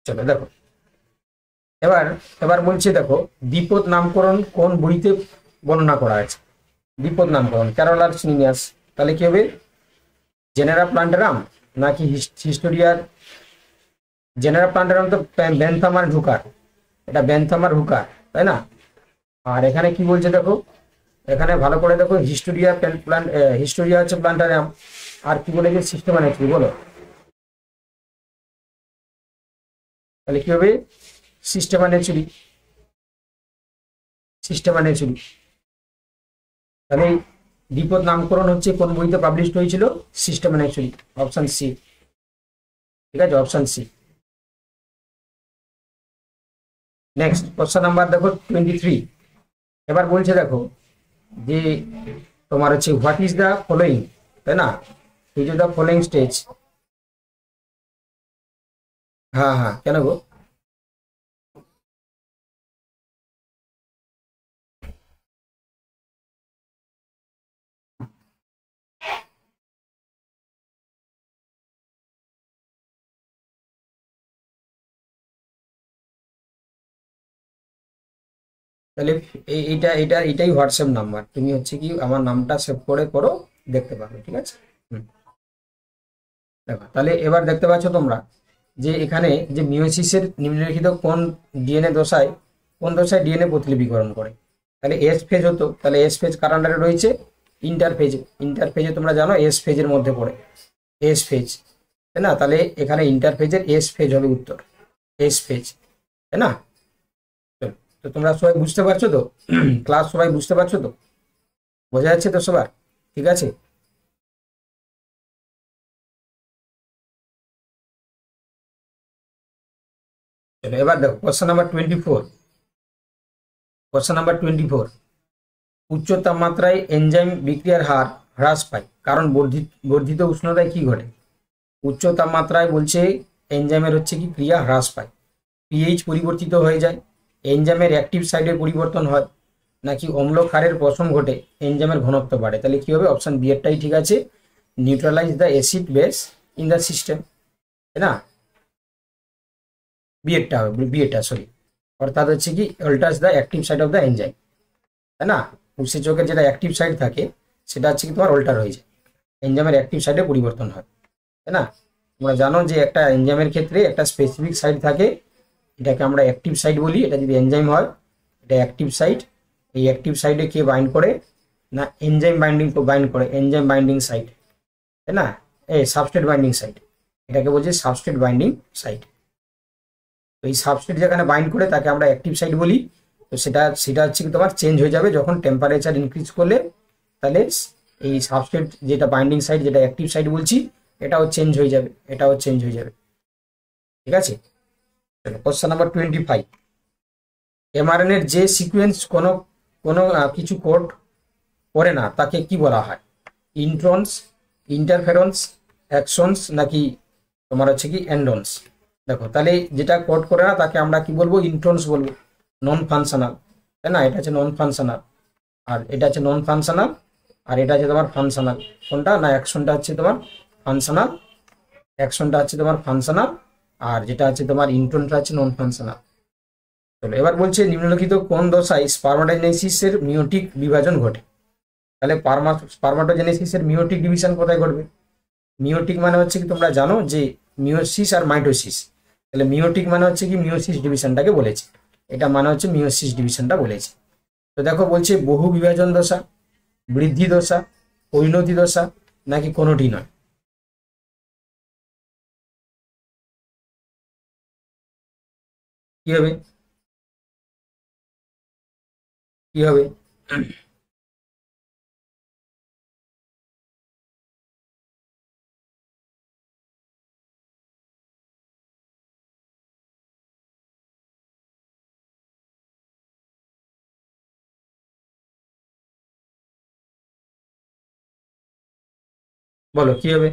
চলো দেখো। এবার এবার বলছে দেখো দ্বিপদ নামকরণ কোন বইতে বর্ণনা করা আছে, দ্বিপদ নামকরণ ক্যারোলার সিনিয়াস, তাহলে কি হবে, জেনেরা প্লান্টারাম নাকি হিস্টোরিয়ার, জেনেরা প্লান্টারাম তো ব্যান্থামার হুকার, এটা ব্যান্থামার হুকার, তাই না। আর এখানে কি বলছে দেখো, এখানে ভালো করে দেখো, হিস্টোরিয়া প্লান্ট, হিস্টোরিয়া হচ্ছে প্লান্টারাম, আর কি বলেছে সিস্টেমানেট্রি বলো, তাহলে কি হবে, সিস্টেমানেচুরি, সিস্টেমানেচুরি। তাহলে দ্বিপদ নামকরণ হচ্ছে কোন বইতে পাবলিশড হয়েছিল, সিস্টেমানেচুরি, অপশন সি। ঠিক আছে, option C. Next question number দেখো 23। এবার বলছে দেখো যে তোমার হচ্ছে হোয়াট ইজ দ্য ফলোইং, তাই না, এই যে দ্য ফলোইং স্টেজ। হ্যাঁ হ্যাঁ, কেন গো? তাহলে এটাই হোয়াটসঅ্যাপ নাম্বার, তুমি হচ্ছে কি আমার নামটা সেভ করে করো, দেখতে পাবে, ঠিক আছে। হুম, দেখো তাহলে এবার দেখতে পাচ্ছ তোমরা যে এখানে যে মিওসিসের নিম্নলিখিত কোন দশায় ডিএনএ প্রতিলিপিকরণ করে। তাহলে এস ফেজ হতো, তাহলে এস ফেজ কার আন্ডারে রয়েছে? ইন্টারফেজে তোমরা জানো এস ফেজের মধ্যে পড়ে, এস ফেজ, তাই না। তাহলে এখানে ইন্টারফেজের এস ফেজ হবে উত্তর, এস ফেজ, তাই না। তো তোমরা সবাই বুঝতে পারছো তো? ক্লাস সবাই বুঝতে পারছো তো? বোঝা যাচ্ছে তো সবার? ঠিক আছে। চলো এবার দেখো কোশ্চেন নাম্বার 24। কোশ্চেন নাম্বার 24, উচ্চ তাপমাত্রায় এনজাইম বিক্রিয়ার হার হ্রাস পায় কারণ বর্ধিত উষ্ণতায় কি ঘটে? উচ্চ তাপমাত্রায় বলছে এনজাইমের হচ্ছে কি ক্রিয়া হ্রাস পায়, পিএইচ পরিবর্তিত হয়ে যায়, এনজাইমের অ্যাক্টিভ সাইডের পরিবর্তন হয়, নাকি অম্ল ক্ষারের পশম ঘটে এনজাইমের ঘনত্ব বাড়ে। তাহলে কি হবে? অপশন বি এরটাই ঠিক আছে, neutralize the acid base in the system, তাই না। বিএডটা হবে, বিএডটা সরি, অর্থাৎ হচ্ছে কি alters the active side of the enzyme, তাই না। উৎসেচকের যেটা অ্যাক্টিভ সাইড থাকে সেটা হচ্ছে কি তোমার অল্টার হয়ে যায়, এনজাইমের অ্যাক্টিভ সাইডে পরিবর্তন হয়, তাই না। তোমরা জানো যে একটা এনজাইমের ক্ষেত্রে একটা স্পেসিফিক সাইড থাকে, এটাকে আমরা অ্যাক্টিভ সাইড বলি। এটা যদি এনজাইম হয় এটা অ্যাক্টিভ সাইড, এই অ্যাক্টিভ সাইডে কে বাইন্ড করে না, এনজাইম বাইন্ড করে, এনজাইম বাইন্ডিং সাইড, তাই না। এই সাবস্ট্রেট বাইন্ডিং সাইড, এটাকে বলছে সাবস্ট্রেট বাইন্ডিং সাইড। তো এই সাবস্ট্রেট যেখানে বাইন্ড করে তাকে আমরা অ্যাক্টিভ সাইট বলি। তো সেটা হচ্ছে কি তোমার চেঞ্জ হয়ে যাবে যখন টেম্পারেচার ইনক্রিজ করলে, তাহলে এই সাবস্ট্রেট যেটা বাইন্ডিং সাইট, যেটা অ্যাক্টিভ সাইট বলছি, এটাও চেঞ্জ হয়ে যাবে, ঠিক আছে। কোশ্চেন নাম্বার 25, এমআরএনএর যে সিকোয়েন্স কোনো কোনো কিছু কোড করে না তাকে কি বলা হয়? ইন্ট্রনস, ইন্টারফেরন্স, অ্যাকশনস, নাকি তোমার হচ্ছে কি এন্ডন্স। দেখো তাহলে যেটা কোড করে না তাকে আমরা কি বলবো? ইন্ট্রনস বলবো, নন ফাংশনাল, তাই না। এটা হচ্ছে নন ফাংশনাল, আর এটা হচ্ছে নন ফাংশনাল, আর এটা হচ্ছে তোমার ফাংশনাল। কোনটা না, অ্যাকশনটা হচ্ছে তোমার ফাংশনাল, আর যেটা হচ্ছে তোমার ইন্ট্রনটা হচ্ছে নন ফাংশনাল। চলো এবার বলছে নিম্নলিখিত কোন দশায় স্পারমাটোজেনেসিসের মিওটিক বিভাজন ঘটে। তাহলে স্পারমাটোজেনেসিসের মিওটিক ডিভিশন কোথায় ঘটবে? মিওটিক মানে হচ্ছে কি তোমরা জানো যে মিওসিস আর মাইটোসিস, তাহলে মিওটিক মানে হচ্ছে কি মিওসিস ডিভিশনটাকে বলেছে, এটা মানে হচ্ছে মিওসিস ডিভিশনটা বলেছে। তো দেখো বলছে বহু বিভাজন দশা, বৃদ্ধি দশা, পরিণতি দশা, নাকি কোনোটি নয়। কি হবে? কি হবে? বলো কি হবে?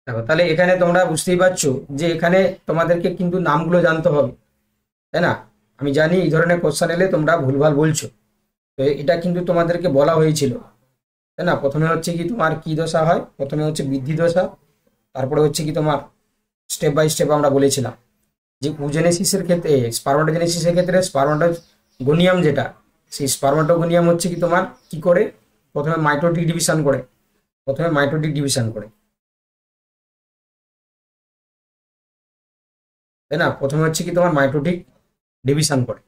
দেখো তাহলে এখানে তোমরা বুঝতেই পারছো যে এখানে তোমাদেরকে কিন্তু নামগুলো জানতে হবে, তাই না। আমি জানি এই ধরনের কোশ্চেন এলে তোমরা ভুলভাল বলছো, তো এটা কিন্তু তোমাদেরকে বলা হয়েছিল, তাই না। প্রথমে হচ্ছে কি তোমার কি দশা হয়? প্রথমে হচ্ছে বৃদ্ধি দশা, তারপরে হচ্ছে কি তোমার স্টেপ বাই স্টেপ আমরা বলেছিলাম যে উজেনেসিসের ক্ষেত্রে, স্পারমাটোজেনেসিসের ক্ষেত্রে স্পারমাটোগোনিয়াম যেটা, সেই স্পারমাটোগোনিয়াম হচ্ছে কি তোমার কি করে? প্রথমে মাইটোটিক ডিভিশন করে, তাই না। প্রথমে হচ্ছে কি তোমার মাইটোটিক ডিভিশন করে,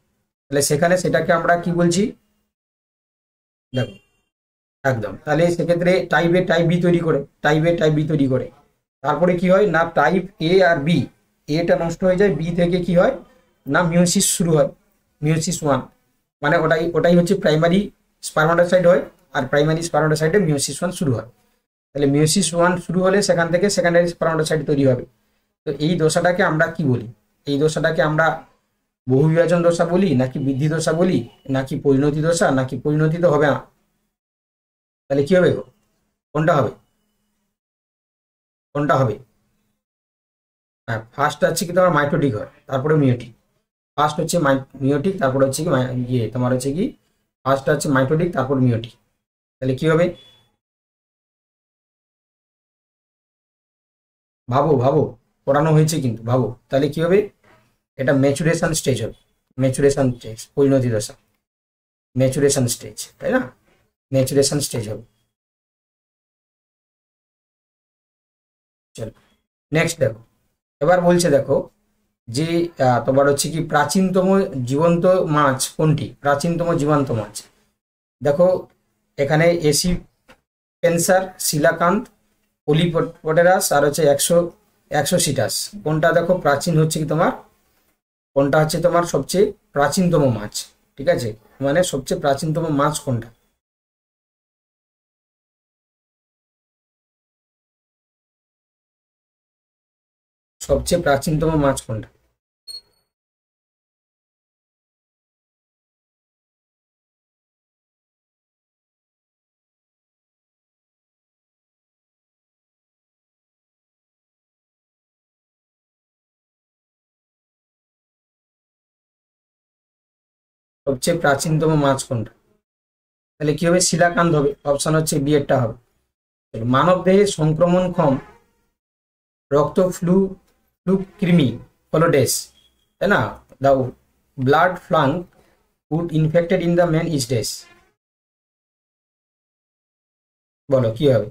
তাহলে সেখানে সেটাকে আমরা কি বলছি? দেখো একদম, তাহলে সেক্ষেত্রে টাইপ এ টাইপ বি তৈরি করে, তারপরে কি হয় না, টাইপ এ আর বি, এটা নষ্ট হয়ে যায়, বি থেকে কি হয় না মিওসিস শুরু হয়, মিওসিস ওয়ান, মানে ওটাই হচ্ছে প্রাইমারি স্পারমাটোসাইট হয়, আর প্রাইমারি স্পারমাটোসাইটে মিওসিস ওয়ান শুরু হয়। তাহলে মিওসিস ওয়ান শুরু হলে সেখান থেকে সেকেন্ডারি স্পারমাটোসাইট তৈরি হবে। তো এই দশাটাকে আমরা কি বলি? এই দশাটাকে আমরা বহুবিভাজন দশা বলি, নাকি বৃদ্ধি দশা বলি, নাকি পরিণতি দশা, নাকি পরিণতি তো হবে না? তাহলে কি হবে গো? কোনটা হবে? কোনটা হবে? হ্যাঁ, ফার্স্ট হচ্ছে কি তোমার মাইটোটিক হয়, তারপরে মিওটিক। ফার্স্ট হচ্ছে মিওটিক, তারপরে হচ্ছে কি তোমার হচ্ছে কি ফার্স্ট হচ্ছে মাইটোটিক, তারপর মিওটিক। তাহলে কি হবে? ভাবো ভাবো, পড়ানো হয়েছে কিন্তু, ভাবো তাহলে কি হবে? এটা ম্যাচুরেশন স্টেজ হবে, ম্যাচুরেশন স্টেজ, পরিণতি দশা, ম্যাচুরেশন স্টেজ, তাই না? ম্যাচুরেশন স্টেজ হবে। চলো নেক্সট দেখো, এবার বলছে দেখো যে তোমার হচ্ছে কি প্রাচীনতম জীবন্ত মাছ কোনটি? প্রাচীনতম জীবন্ত মাছ দেখো, এখানে এসি পেন্সার, শিলাকান্ত, পলিপটেরাস আর হচ্ছে একশো সিটাস। কোনটা দেখো প্রাচীন হচ্ছে কি তোমার, কোনটা হচ্ছে তোমার সবচেয়ে প্রাচীনতম মাছ? ঠিক আছে, মানে সবচেয়ে প্রাচীনতম মাছ কোনটা? সবচেয়ে প্রাচীনতম মাছ কোনটা? সবচেয়ে প্রাচীনতম মাছ কোনটা? তাহলে কি হবে? শিলাকান্ত হবে, অপশন হচ্ছে বি এরটা হবে। মানব দেহে সংক্রমণক্ষম রক্ত ফ্লু কৃমি হলো ড্যাশ, তাই না? The blood fluke would infected in the man is dash. বলো কি হবে?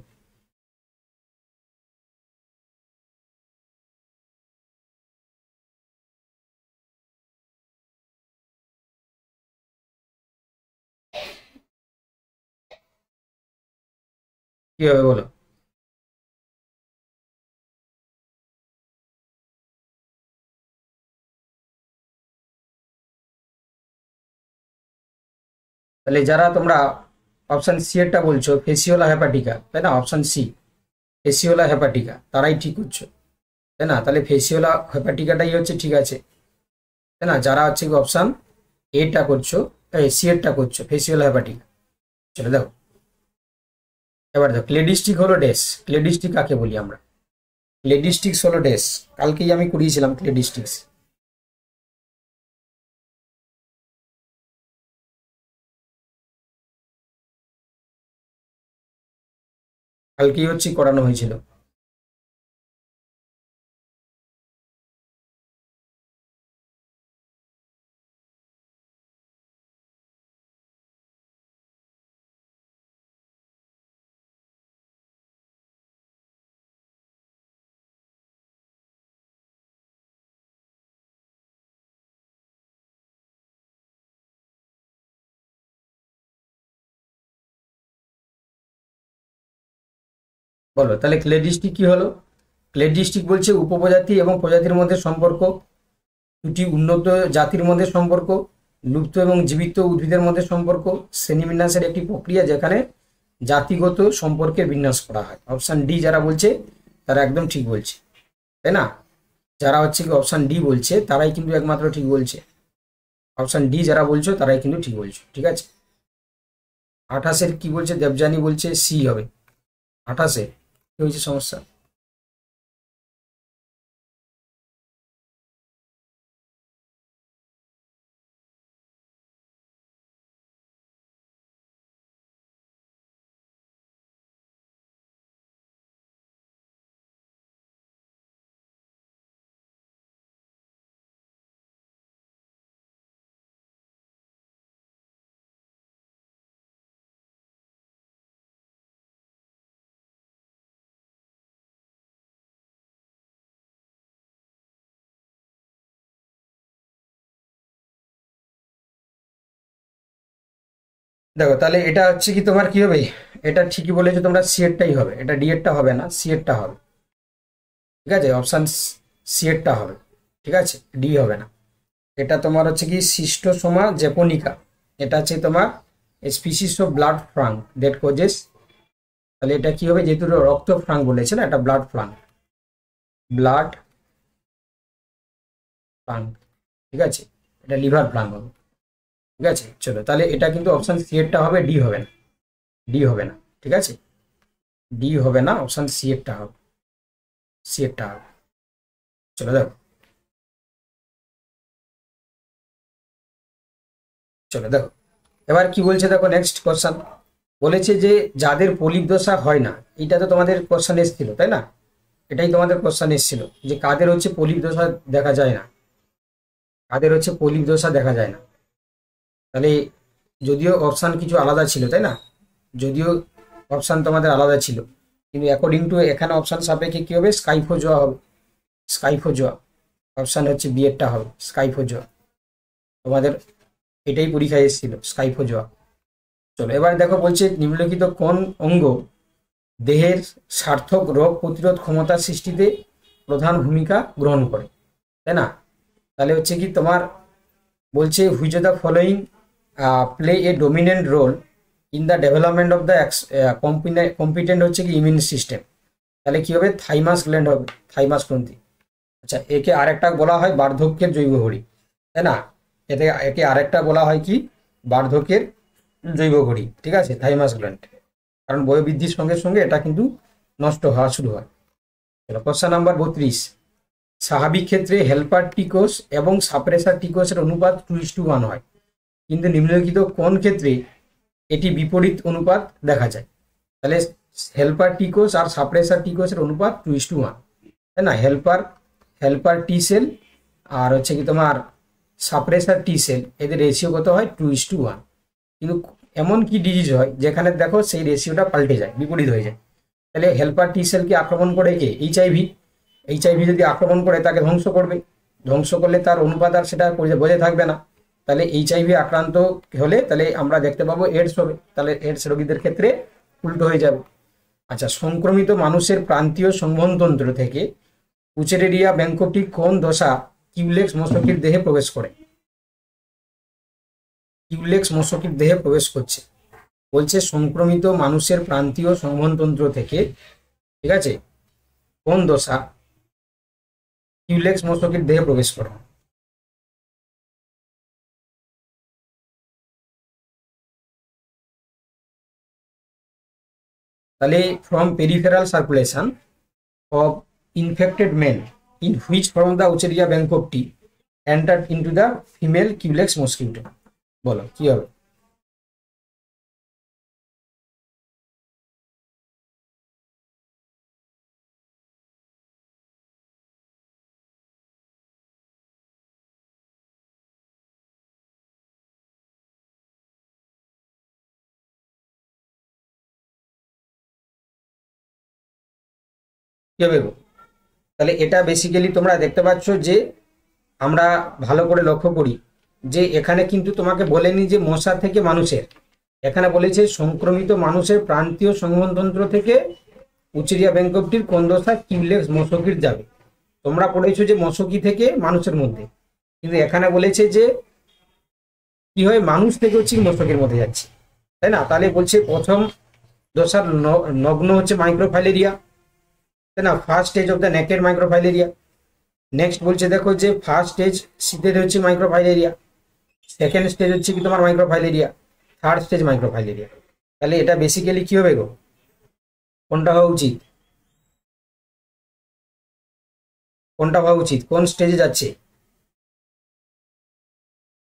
কি হবে বলো? তাহলে যারা তোমরা অপশন সি এরটা বলছো ফেসিওলা হেপাটিকা, তাই না? অপশন সি ফেসিওলা হেপাটিকা, তারাই ঠিক করছো, তাই না? তাহলে ফেসিওলা হেপাটিকাটাই হচ্ছে ঠিক আছে, তাই না? যারা হচ্ছে অপশন এটা করছো, সি এরটা করছো ফেসিওলা হেপাটিকা। চলে দেখো, এবার দেখো ক্লেডিস্টিক হলো ড্যাশ। ক্লেডিস্টিক কাকে বলি আমরা? ক্লেডিস্টিক্স হলো ড্যাশ, কালকেই আমি করিয়েছিলাম ক্লেডিস্টিক্স। কালকেই হচ্ছে করানো হয়েছিল। বলো তাহলে ক্লেডিস্টিক কি হলো? ক্লেডিস্টিক বলছে উপপ্রজাতি এবং প্রজাতির মধ্যে সম্পর্ক, দুটি উন্নত জাতির মধ্যে সম্পর্ক, লুপ্ত এবং জীবিত উদ্ভিদের মধ্যে সম্পর্ক, শ্রেণীবিন্যাসের একটি প্রক্রিয়া যেখানে জাতিগত সম্পর্কের বিন্যাস করা হয়। অপশন ডি যারা বলছে তারা একদম ঠিক বলছে, তাই না? যারা হচ্ছে কি অপশন ডি বলছে তারাই কিন্তু একমাত্র ঠিক বলছে। অপশন ডি যারা বলছো তারাই কিন্তু ঠিক বলছো, ঠিক আছে? 28-এর কি বলছে? দেবযানী বলছে সি হবে। 28-এ কি হয়েছে সমস্যা? দেখো তাহলে এটা হচ্ছে কি তোমার কি হবে? এটা ঠিকই বলেছো তোমরা, সি এরটাই হবে, এটা ডি এরটা হবে না, সি এরটা হবে। ঠিক আছে, অপশন সি এরটা হবে, ঠিক আছে, ডি হবে না। এটা তোমার হচ্ছে কি সিস্টোসোমা জ্যাপোনিকা, এটা হচ্ছে তোমার a species of blood fluke that causes, তাহলে এটা কি হবে, যেহেতু রক্ত ফ্লাং বলেছে না, এটা ব্লাড ফ্লাং, ব্লাড ফ্লাং, ঠিক আছে, এটা লিভার ফ্লাং হবে। ঠিক আছে, চলো তাহলে এটা কিন্তু অপশন সি এরটা হবে, ডি হবে না, ডি হবে না, ঠিক আছে, ডি হবে না, অপশন সি এরটা হবে, সি এরটা হবে। চলো দেখো, চলো দেখো এবার কি বলছে দেখো, নেক্সট কোশ্চেন বলেছে যে যাদের পলিপ দশা হয় না, এটা তো তোমাদের কোশ্চেন এসেছিল তাই না, এটাই তোমাদের কোশ্চেন এসেছিল যে কাদের হচ্ছে পলিপ দশা দেখা যায় না, কাদের হচ্ছে পলিপ দশা দেখা যায় না। তাহলে যদিও অপশান কিছু আলাদা ছিল তাই না, যদিও অপশান তোমাদের আলাদা ছিল, কিন্তু অ্যাকর্ডিং টু এখানে অপশান সাপেক্ষে কী হবে, স্কাইফোজোয়া হবে, স্কাইফোজোয়া, অপশান হচ্ছে বি এরটা হবে, স্কাইফোজোয়া, তোমাদের এটাই পরীক্ষায় এসেছিল, স্কাইফোজোয়া। চলো এবার দেখো বলছে নিম্নলিখিত কোন অঙ্গ দেহের সার্থক রোগ প্রতিরোধ ক্ষমতা সৃষ্টিতে প্রধান ভূমিকা গ্রহণ করে, তাই না, তাহলে হচ্ছে কি তোমার বলছে which of the following play a dominant role in the development of the competent হচ্ছে কি ইমিউন সিস্টেম, তাহলে কি হবে, থাইমাস গ্ল্যান্ড হবে, থাইমাস গ্রন্থি। আচ্ছা একে আরেকটা বলা হয় বার্ধক্যের জৈব ঘড়ি, তাই না, একে আরেকটা বলা হয় কি, বার্ধক্যের জৈব ঘড়ি, ঠিক আছে, থাইমাস গ্ল্যান্ড, কারণ বয়োবৃদ্ধির সঙ্গে সঙ্গে এটা কিন্তু নষ্ট হওয়া শুরু হয়। কোশ্চেন নাম্বার 32, স্বাভাবিক ক্ষেত্রে হেল্পার টিকোস এবং সাপ্রেসার টিকোসের অনুপাত 2:1 হয়, কিন্তু নিম্নলিখিত কোন ক্ষেত্রে এটি বিপরীত অনুপাত দেখা যায়, তাহলে হেল্পার টিকোস আর সাপ্রেসার টিকোসের অনুপাত 2:1, তাই না, হেল্পার টি সেল আর হচ্ছে কি তোমার সাপ্রেসার টি সেল, এদের রেশিও কত হয়, 2:1, কিন্তু এমন কি ডিজিজ হয় যেখানে দেখো সেই রেশিওটা পাল্টে যায়, বিপরীত হয়ে যায়। তাহলে হেল্পার টি সেলকে আক্রমণ করে কে, এইচআইভি, এইচআইভি যদি আক্রমণ করে তাকে ধ্বংস করবে, ধ্বংস করলে তার অনুপাত আর সেটা বোঝে থাকবে না, তাহলে এইচআইভি আক্রান্ত হলে তাহলে আমরা দেখতে পাবো এডস হবে, তাহলে এডস রোগীদের ক্ষেত্রে উল্টো হয়ে যাবে। আচ্ছা সংক্রমিত মানুষের প্রান্তীয় সংবহনতন্ত্র থেকে উচেরেরিয়া ব্যাংকটি কোন দশা কিউলেক্স মশকির দেহে প্রবেশ করে, কিউলেক্স মশকির দেহে প্রবেশ করছে, বলছে সংক্রমিত মানুষের প্রান্তীয় সংবহনতন্ত্র থেকে, ঠিক আছে, কোন দশা কিউলেক্স মশকির দেহে প্রবেশ করে, তাহলে from peripheral circulation of infected men in which from the wuchereria bancrofti entered into the female culex mosquito, বলো কি হবে, কি হবে গো? তাহলে এটা বেসিক্যালি তোমরা দেখতে পাচ্ছ যে আমরা ভালো করে লক্ষ্য করি যে এখানে কিন্তু তোমাকে বলেনি যে মশা থেকে মানুষের, এখানে বলেছে সংক্রমিত মানুষের প্রান্তীয় সংবহনতন্ত্র থেকে উচেরিয়া ব্যাংকপটির কোন দশা কিউলেক্স মশকির যাবে, তোমরা পড়েছো যে মশকি থেকে মানুষের মধ্যে, কিন্তু এখানে বলেছে যে কি হয় মানুষ থেকে হচ্ছে মশকের মধ্যে যাচ্ছে, তাই না, তাহলে বলছে প্রথম দশার নগ্ন হচ্ছে মাইক্রোফাইলেরিয়া, তাই না, first stage of the naked মাইক্রোফাইলেরিয়া। Next বলছে দেখো যে ফার্স্ট স্টেজ শীতের হচ্ছে মাইক্রোফাইলেরিয়া, সেকেন্ড স্টেজ হচ্ছে কি তোমার মাইক্রোফাইলেরিয়া, থার্ড স্টেজ মাইক্রোফাইলেরিয়া। তাহলে এটা বেসিক্যালি কি হবে গো, কোনটা হওয়া উচিত, কোনটা হওয়া উচিত, কোন স্টেজে যাচ্ছে,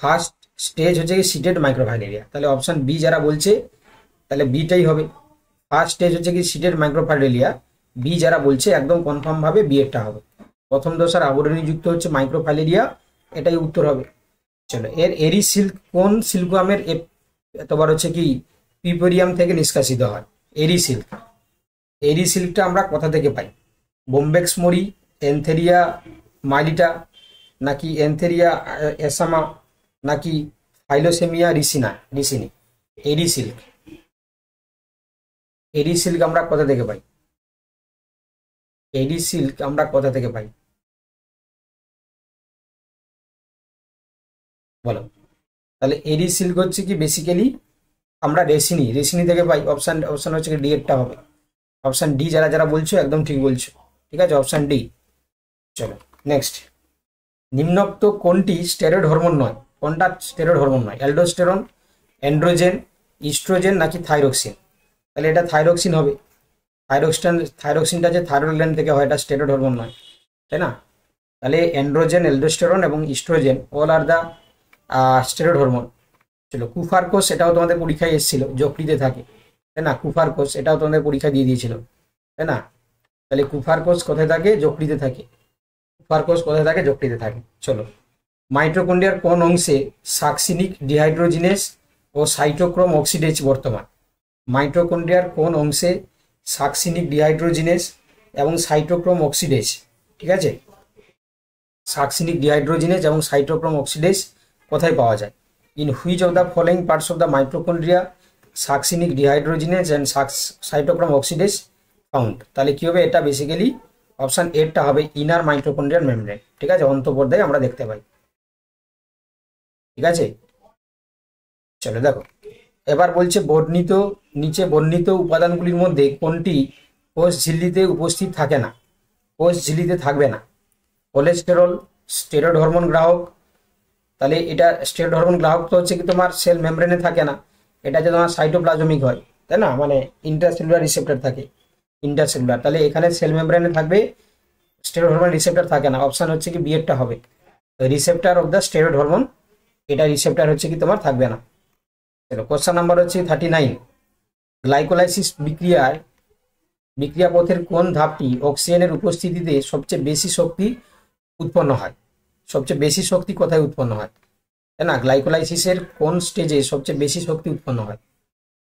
ফার্স্ট স্টেজ হচ্ছে কি সিটেড মাইক্রোফাইলেরিয়া, তাহলে অপশন বি যারা বলছে তাহলে বিটাই হবে, ফার্স্ট স্টেজ হচ্ছে কি সিটেড মাইক্রোফাইলেরিয়া, বি যারা বলছে একদম কনফার্ম ভাবে বি এরটা হবে, প্রথম দশার আবরণী যুক্ত হচ্ছে মাইক্রোফাইলেরিয়া, এটাই উত্তর হবে। চলো এর এরি সিল্ক কোন সিল্কওয়ার্মের এতবার হচ্ছে কি পিপোরিয়াম থেকে নিষ্কাশিত হয়, এরি সিল্ক, এরি সিল্কটা আমরা কোথা থেকে পাই, বোম্বেক্স মরি, এনথেরিয়া মাইলিটা, নাকি এনথেরিয়া এসামা, নাকি ফাইলোসেমিয়া রিসিনি, এরি সিল্ক, এরি সিল্ক আমরা কোথা থেকে পাই, এডি সিল্ক আমরা কোথা থেকে পাই, বলো, তাহলে এডি সিল্ক হচ্ছে কি বেসিক্যালি আমরা রেসিনি, রেসিনি থেকে পাই। অপশান অপশান হচ্ছে ডি এরটা হবে। অপশান ডি যারা যারা বলছো একদম ঠিক বলছো, ঠিক আছে, অপশান ডি। চলো নেক্সট, নিম্নোক্ত কোনটি স্টেরয়েড হরমোন নয়? কোনটা স্টেরয়েড হরমোন নয়? অ্যালডোস্টেরন, অ্যান্ড্রোজেন, ইস্ট্রোজেন নাকি থাইরক্সিন? তাহলে এটা থাইরক্সিন হবে। থাইরক্সিনটা যে থাইরয়েড গ্ল্যান্ড থেকে হয়, এটা স্টেরয়েড হরমোন নয়, তাই না? তাহলে অ্যান্ড্রোজেন, অ্যালডোস্টেরন এবং oestrogen all are the steroid hormone. চলো, কুফারকোষ, এটাও তোমাদের পরীক্ষায় এসেছিল, যকৃতে থাকে, তাই না? কুফারকোষ এটাও তোমাদের পরীক্ষা দিয়ে দিয়েছিল, তাই না? তাহলে কুফারকোষ কোথায় থাকে? যকৃতে থাকে। কুফারকোষ কোথায় থাকে? যকৃতে থাকে। চলো, মাইটোকন্ড্রিয়ার কোন অংশে সাকসিনিক ডিহাইড্রোজিনেস ও সাইটোক্রোম অক্সিডেজ বর্তমান? মাইটোকন্ড্রিয়ার কোন অংশে সাকসিনিক ডিহাইড্রোজিনেস এবং সাইটোক্রোম অক্সিডেজ, ঠিক আছে, সাকসিনিক ডিহাইড্রোজিনেস এবং সাইটোক্রোম অক্সিডেজ কোথায় পাওয়া যায়? In which of the following parts of the mitochondria succinic dehydrogenase and cytochrome oxidase found? তাহলে কি হবে? এটা বেসিক্যালি অপশান এরটা হবে, ইনার মাইটোকন্ড্রিয়াল মেমব্রেন, ঠিক আছে, অন্তঃপর্দায় আমরা দেখতে পাই, ঠিক আছে। চলো দেখো, এবার বলছে বর্ণিত, নিচে বর্ণিত উপাদানগুলির মধ্যে কোনটি কোষ ঝিল্লিতে উপস্থিত থাকে না? কোষ ঝিল্লিতে থাকবে না। কোলেস্টেরল, স্টেরয়েড হরমোন গ্রাহক, তাহলে এটা স্টেরয়েড হরমোন গ্রাহক তো হচ্ছে কি তোমার সেল মেমব্রেনে থাকে না, এটা যে তোমার সাইটোপ্লাজমিক হয়, তাই না, মানে ইন্টারসেলুলার রিসেপ্টর থাকে, ইন্টারসেলুলার। তাহলে এখানে সেল মেমব্রেনে থাকবে, স্টেরয়েড হরমোন রিসেপ্টর থাকে না। অপশান হচ্ছে কি বি এরটা হবে, receptor of the steroid hormone, এটা রিসেপ্টর হচ্ছে কি তোমার থাকবে না। চলো, কোশ্চেন নাম্বার হচ্ছে 39, গ্লাইকোলাইসিস বিক্রিয়া পথের কোন ধাপটি অক্সিজেনের উপস্থিতিতে সবচেয়ে বেশি শক্তি উৎপন্ন হয়? সবচেয়ে বেশি শক্তি কোথায় উৎপন্ন হয়, তাই না? গ্লাইকোলাইসিসের কোন স্টেজে সবচেয়ে বেশি শক্তি উৎপন্ন হয়?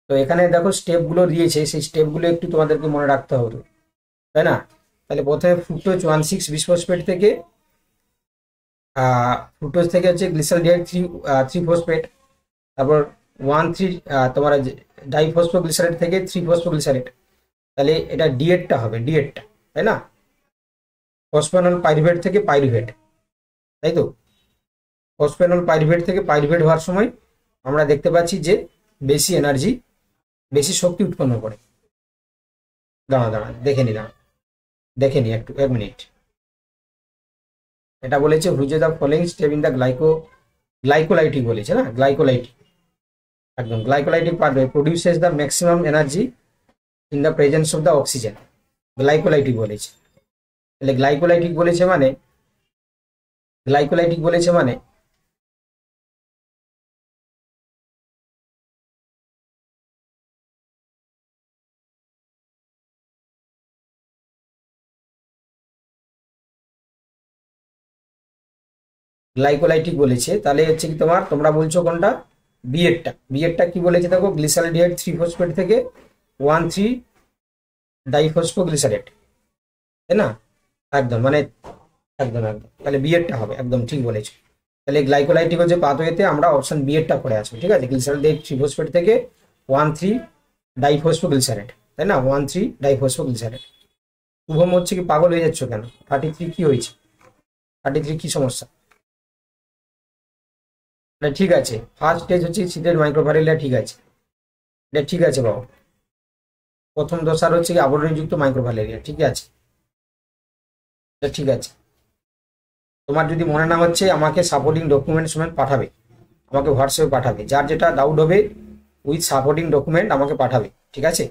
তো এখানে দেখো স্টেপগুলো দিয়েছে, সেই স্টেপগুলো একটু তোমাদেরকে মনে রাখতে হবে, তাই না? তাহলে প্রথমে ফ্রুক্টোজ 1,6 বিসফসফেট থেকে ফ্রুক্টোজ থেকে হচ্ছে গ্লিসালডিহাইড 3 ফসফেট, তারপর 1,3 তোমার ডাইফসফোগ্লিসারেট থেকে 3 ফসফোগ্লিসারেট। তাহলে এটা ডিএটটা হবে, ডিএটটা, তাই না? ফসফেনল পাইরুভেট থেকে পাইরুভেট, তাই তো? ফসফেনল পাইরুভেট থেকে পাইরুভেট হওয়ার সময় আমরা দেখতে পাচ্ছি যে বেশি এনার্জি, বেশি শক্তি উৎপন্ন করে। দাঁড়া দেখে নি একটু, এক মিনিট। এটা বলেছে which the following step in the গ্লাইকোলাইটিক বলেছে না, গ্লাইকোলাইটিক, একদম গ্লাইকোলাইটিক pathway produces the maximum energy in the presence of the oxygen, গ্লাইকোলাইটিক বলেছে। তাহলে গ্লাইকোলাইটিক বলেছে মানে গ্লাইকোলাইটিক বলেছে, তাহলে হচ্ছে কি তোমার, তোমরা বলছো কোনটা? বিএডটা কি বলেছে দেখো, গ্লিসালডিহাইড 3 ফসফেট থেকে 1,3 ডাইফসফোগ্লিসারেট, তাই না? একদম মানে একদম, তাহলে বিএডটা হবে, একদম ঠিক বলেছো। তাহলে গ্লাইকোলাইটিক হচ্ছে পাথওয়েতে আমরা অপশন বিএডটা পড়ে আসবো, ঠিক আছে, গ্লিসালডিহাইড 3 ফসফেট থেকে 1,3 ডাইফসফোগ্লিসারেট, তাই না, 1,3 ডাইফসফোগ্লিসারেট। শুভম হচ্ছে কি পাগল হয়ে যাচ্ছ কেন? 33 কি হয়েছে? 33 কি সমস্যা? ঠিক আছে, ফার্স্ট স্টেজ হচ্ছে সিটের মাইক্রোভারিলিয়া, ঠিক আছে, এটা ঠিক আছে বাবা। প্রথম দশার হচ্ছে কি আবরণীযুক্ত মাইক্রোভালেরিয়া, ঠিক আছে, এটা ঠিক আছে। তোমার যদি মনে না হচ্ছে আমাকে সাপোর্টিং ডকুমেন্ট পাঠাবে, আমাকে হোয়াটসঅ্যাপে পাঠাবে, যার যেটা ডাউট হবে উইথ সাপোর্টিং ডকুমেন্ট আমাকে পাঠাবে, ঠিক আছে।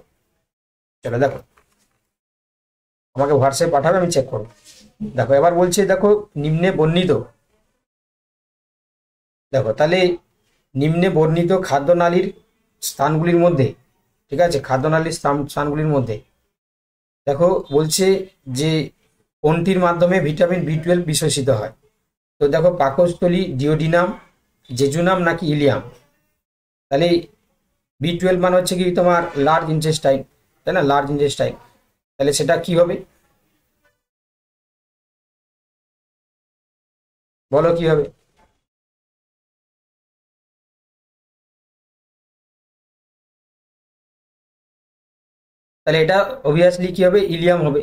চলো দেখো, আমাকে হোয়াটসঅ্যাপে পাঠাবে, আমি চেক করবো। দেখো এবার বলছে, দেখো নিম্নে বর্ণিত, দেখো তাহলে নিম্নে বর্ণিত খাদ্যনালীর স্থানগুলির মধ্যে, ঠিক আছে, খাদ্যনালীর স্থানগুলির মধ্যে দেখো বলছে যে কোনটির মাধ্যমে ভিটামিন B12 বিশোষিত হয়? তো দেখো পাকস্থলী, ডিওডিনাম, জেজুনাম নাকি ইলিয়াম? তাহলে B12 মানে হচ্ছে কি তোমার লার্জ ইন্টেস্টাইন, তাই না, লার্জ ইন্টেস্টাইন। তাহলে সেটা কি হবে, বলো কি হবে? তাহলে এটা অবভিয়াসলি কি হবে? ইলিয়াম হবে,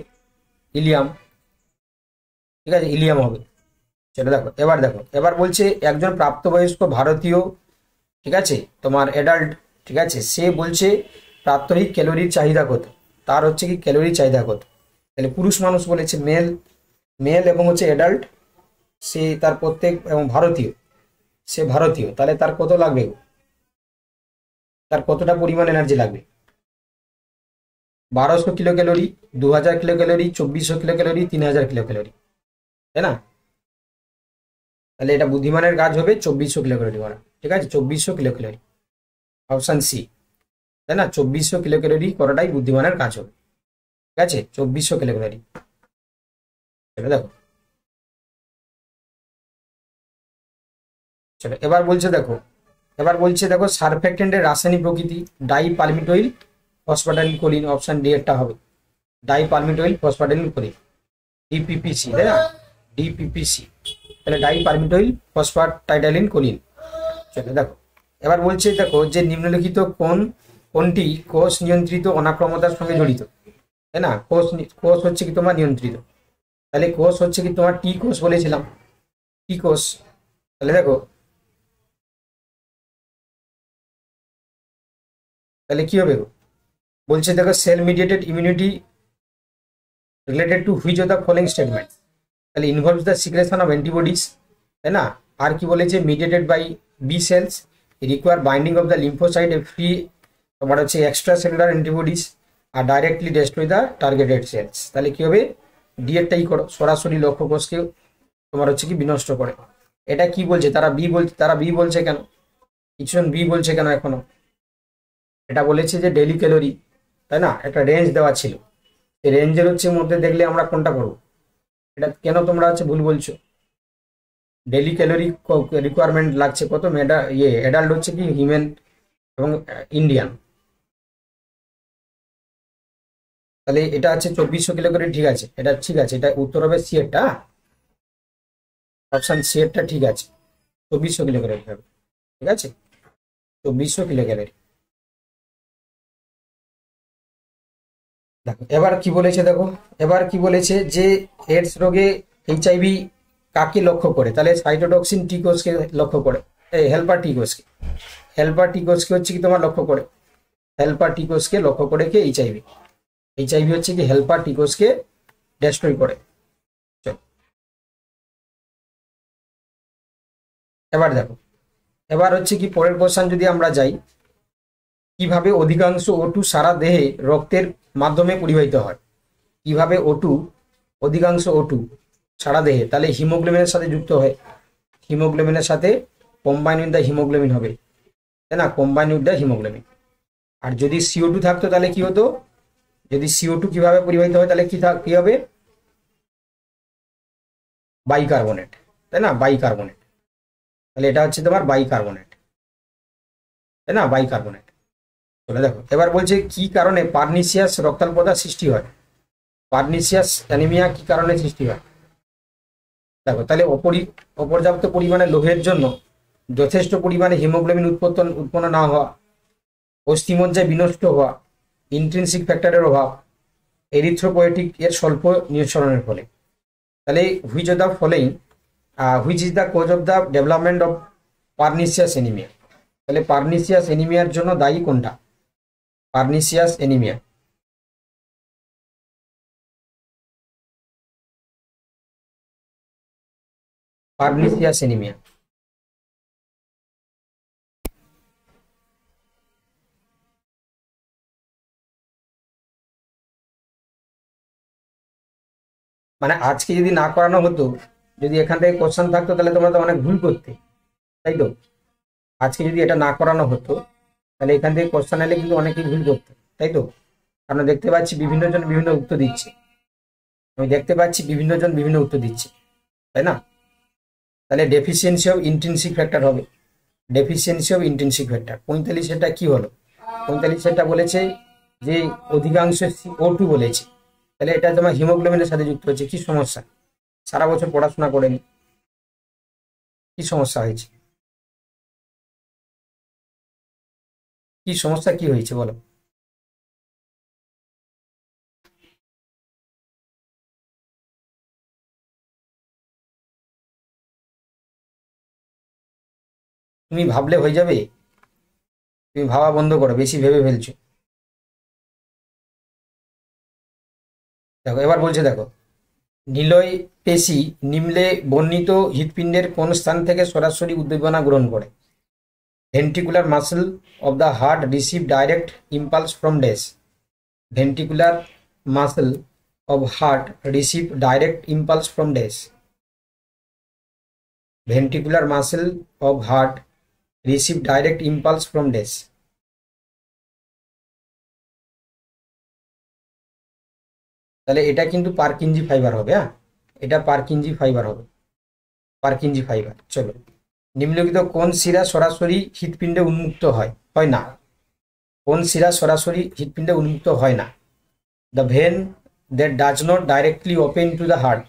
ইলিয়াম, ঠিক আছে, ইলিয়াম হবে। সেটা দেখো, এবার বলছে একজন প্রাপ্তবয়স্ক ভারতীয়, ঠিক আছে, তোমার অ্যাডাল্ট ঠিক আছে, সে বলছে প্রাত্যহিক ক্যালোরির চাহিদা কত, তার হচ্ছে কি ক্যালোরির চাহিদা কত। তাহলে পুরুষ মানুষ বলেছে, মেল, মেল এবং হচ্ছে অ্যাডাল্ট, সে তার প্রত্যেক এবং ভারতীয়, সে ভারতীয়, তাহলে তার কত লাগবে, তার কতটা পরিমাণ এনার্জি লাগবে, 1200 kilo calorie, 2000 kilo calorie, 2400 kilo calorie, 3000 kilo calorie, তাই না? তাহলে এটা বুদ্ধিমানের কাজ হবে 2400 কিলো ক্যালোরি করা, ঠিক আছে, 2400 কিলো ক্যালোরি, অপশান সি, তাই না? 2400 কিলো ক্যালোরি করাটাই বুদ্ধিমানের কাজ হবে, ঠিক আছে, 2400 কিলো ক্যালোরি। চলো দেখো, চলো এবার বলছে দেখো, এবার বলছে দেখো সারফ্যাক্টেন্টের রাসায়নিক প্রকৃতি, ডাই পালমিটোইল ফসফাটাইল কোলিন, অপশন ডি একটা হবে, ডাই পালমিটোইল ফসফাটাইল কোলিন, ডিপিপিসি, তাই না? ডিপিপিসি, তাহলে ডাই পালমিটোইল ফসফাটাইডাইলিন কোলিন। চলো দেখো, এবার বলছে দেখো যে নিম্নলিখিত কোনটি কোষ নিয়ন্ত্রিত অনাক্রমতার সঙ্গে জড়িত, তাই না? কোষ হচ্ছে কি তোমার নিয়ন্ত্রিত, তাহলে কোষ হচ্ছে কি তোমার টি কোষ বলেছিলাম, টি কোষ। তাহলে দেখো, তাহলে কি হবে গো? বলছে দেখো cell mediated immunity related to which of the following statement, তাহলে involves the secretion of antibodies, তাই না? আর কি বলেছে, mediated by B cells, require binding of the lymphocyte free, তোমার হচ্ছে এক্সট্রা সেলুলার অ্যান্টিবডিজ, আর directly destroy the targeted cells. তাহলে কি হবে, ডি এরটাই করো, সরাসরি লক্ষ্য কোষকে তোমার হচ্ছে কি বিনষ্ট করে। এটা কি বলছে, তারা বি বলছে কেন, কিছুজন বি বলছে কেন এখনো? এটা বলেছে যে ডেইলি ক্যালোরি, তাই না, একটা রেঞ্জ দেওয়া ছিল, এই রেঞ্জের হচ্ছে মধ্যে দেখলে আমরা কোনটা করবো, এটা কেন তোমরা হচ্ছে ভুল বলছো? ডেইলি ক্যালোরি রিকোয়ারমেন্ট লাগছে কত, অ্যাডাল্ট হচ্ছে কি হিউম্যান এবং ইন্ডিয়ান, তাহলে এটা হচ্ছে 2400 কিলো ক্যালোরি, ঠিক আছে, এটা ঠিক আছে, এটা উত্তর হবে সি এরটা, অপশন সি এরটা ঠিক আছে, 2400 কিলো ক্যালোরি হবে, ঠিক আছে, 2400 কিলো ক্যালোরি। দেখো এবার কি বলেছে, দেখো এবার কি বলেছে যে এডস রোগে এইচআইভি কাকে লক্ষ্য করে, তাহলে সাইটোটক্সিন টি কোষকে লক্ষ্য করে, হেল্পার টি কোষকে, হেল্পার টি কোষকে হচ্ছে কি তোমার লক্ষ্য করে, হেল্পার টি কোষকে লক্ষ্য করে কে, এইচআইভি, এইচআইভি হচ্ছে কি হেল্পার টি কোষকে ডেস্ট্রয় করে। চল এবার দেখো, এবার হচ্ছে কি পরের কোশ্চেন যদি আমরা যাই, কিভাবে অধিকাংশ O2 সারা দেহে রক্তের মাধ্যমে পরিবাহিত হয়, কিভাবে O2, অধিকাংশ O2 সারা দেহে, তাহলে হিমোগ্লোবিনের সাথে যুক্ত হয়, হিমোগ্লোবিনের সাথে কম্বাইন উইথ দ্য হিমোগ্লোবিন হবে, তাই না, কম্বাইন উইথ দ্য হিমোগ্লোবিন। আর যদি CO2 থাকতো তাহলে কি হতো, যদি CO2 কিভাবে পরিবাহিত হয় তাহলে কি হবে, বাইকার্বনেট, তাই না, বাইকার্বনেট, তাহলে এটা হচ্ছে তোমার বাইকার্বনেট, তাই না, বাইকার্বনেট। চলে দেখো, এবার বলছে কি কারণে পার্নিসিয়াস রক্তাল্পতা সৃষ্টি হয়, পার্নিসিয়াস অ্যানিমিয়া কি কারণে সৃষ্টি হয়। দেখো তাহলে অপর্যাপ্ত পরিমাণে লোহের জন্য যথেষ্ট পরিমাণে হিমোগ্লোবিন উৎপন্ন না হওয়া, অস্থিমজ্জায় বিনষ্ট হওয়া, ইন্ট্রিনসিক ফ্যাক্টরের অভাব, এরিথ্রোপয়েটিক এর স্বল্প নিঃসরণের ফলে। তাহলে which of the following, which is the cause of the development of pernicious anaemia, তাহলে পার্নিসিয়াস এনিমিয়ার জন্য দায়ী কোনটা, পার্নিসিয়াস এনিমিয়া, পার্নিসিয়াস এনিমিয়া। মানে আজকে যদি না করানো হতো, যদি এখান থেকে কোশ্চেন থাকতো তাহলে তোমরা তো অনেক ভুল করতে, তাই তো? আজকে যদি এটা না করানো হতো তাহলে এখান থেকে কোশ্চেন এলে কিন্তু অনেকেই ভুল করতে, তাই তো? কারণ দেখতে পাচ্ছি বিভিন্ন জন বিভিন্ন উত্তর দিচ্ছে, আমি দেখতে পাচ্ছি বিভিন্ন জন বিভিন্ন উত্তর দিচ্ছে, তাই না? তাহলে ডেফিসিয়েন্সি অফ ইন্ট্রিনসিক ফ্যাক্টর হবে, ডেফিসিয়েন্সি অফ ইন্ট্রিনসিক ফ্যাক্টর 45, এটা কি হলো, 45 এটা বলেছে যে অধিকাংশ O2 বলেছে, তাহলে এটা তোমার হিমোগ্লোবিনের সাথে যুক্ত হচ্ছে, কি সমস্যা, সারা বছর পড়াশোনা করেনি, কি সমস্যা হয়েছে, কি সমস্যা কি হয়েছে বলো? তুমি ভাবলে হয়ে যাবে, তুমি ভাবা বন্ধ করো, বেশি ভেবে ফেলছো। দেখো এবার বলছে, দেখো নিলয় পেশি নিম্নে বর্ণিত হৃৎপিণ্ডের কোন স্থান থেকে সরাসরি উদ্দীপনা গ্রহণ করে? Ventricular muscle of the heart receive direct impulse from dash. Ventricular muscle of heart receive direct impulse from dash. Ventricular muscle of heart receive direct impulse from dash. তাহলে এটা কিন্তু পারকিনজি ফাইবার হবে। হ্যাঁ, এটা পারকিনজি ফাইবার হবে, পারকিনজি ফাইবার। চলো, নিম্নলিখিত কোন শিরা সরাসরি হৃৎপিণ্ডে উন্মুক্ত হয় হয় না? কোন শিরা সরাসরি হৃৎপিণ্ডে উন্মুক্ত হয় না? The vein that does not directly open to the heart,